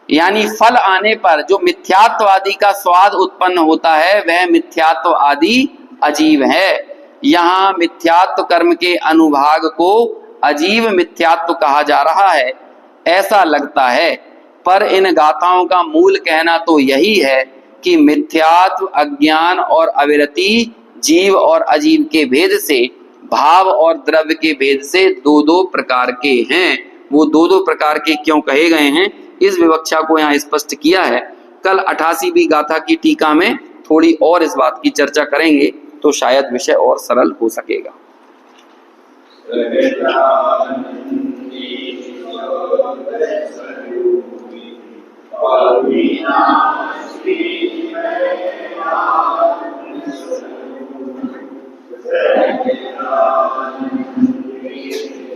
यानी फल आने पर जो मिथ्यात्ववादी का स्वाद उत्पन्न होता है, वह मिथ्यात्व आदि अजीव है। यहाँ मिथ्यात्व कर्म के अनुभाग को अजीव मिथ्यात्व कहा जा रहा है ऐसा लगता है, पर इन गाथाओं का मूल कहना तो यही है कि मिथ्यात्व अज्ञान और अविरति जीव और अजीव के भेद से, भाव और द्रव्य के भेद से दो दो प्रकार के हैं। वो दो दो प्रकार के क्यों कहे गए हैं, इस विवक्षा को यहाँ स्पष्ट किया है। कल 88वीं गाथा की टीका में थोड़ी और इस बात की चर्चा करेंगे, तो शायद विषय और सरल हो सकेगा।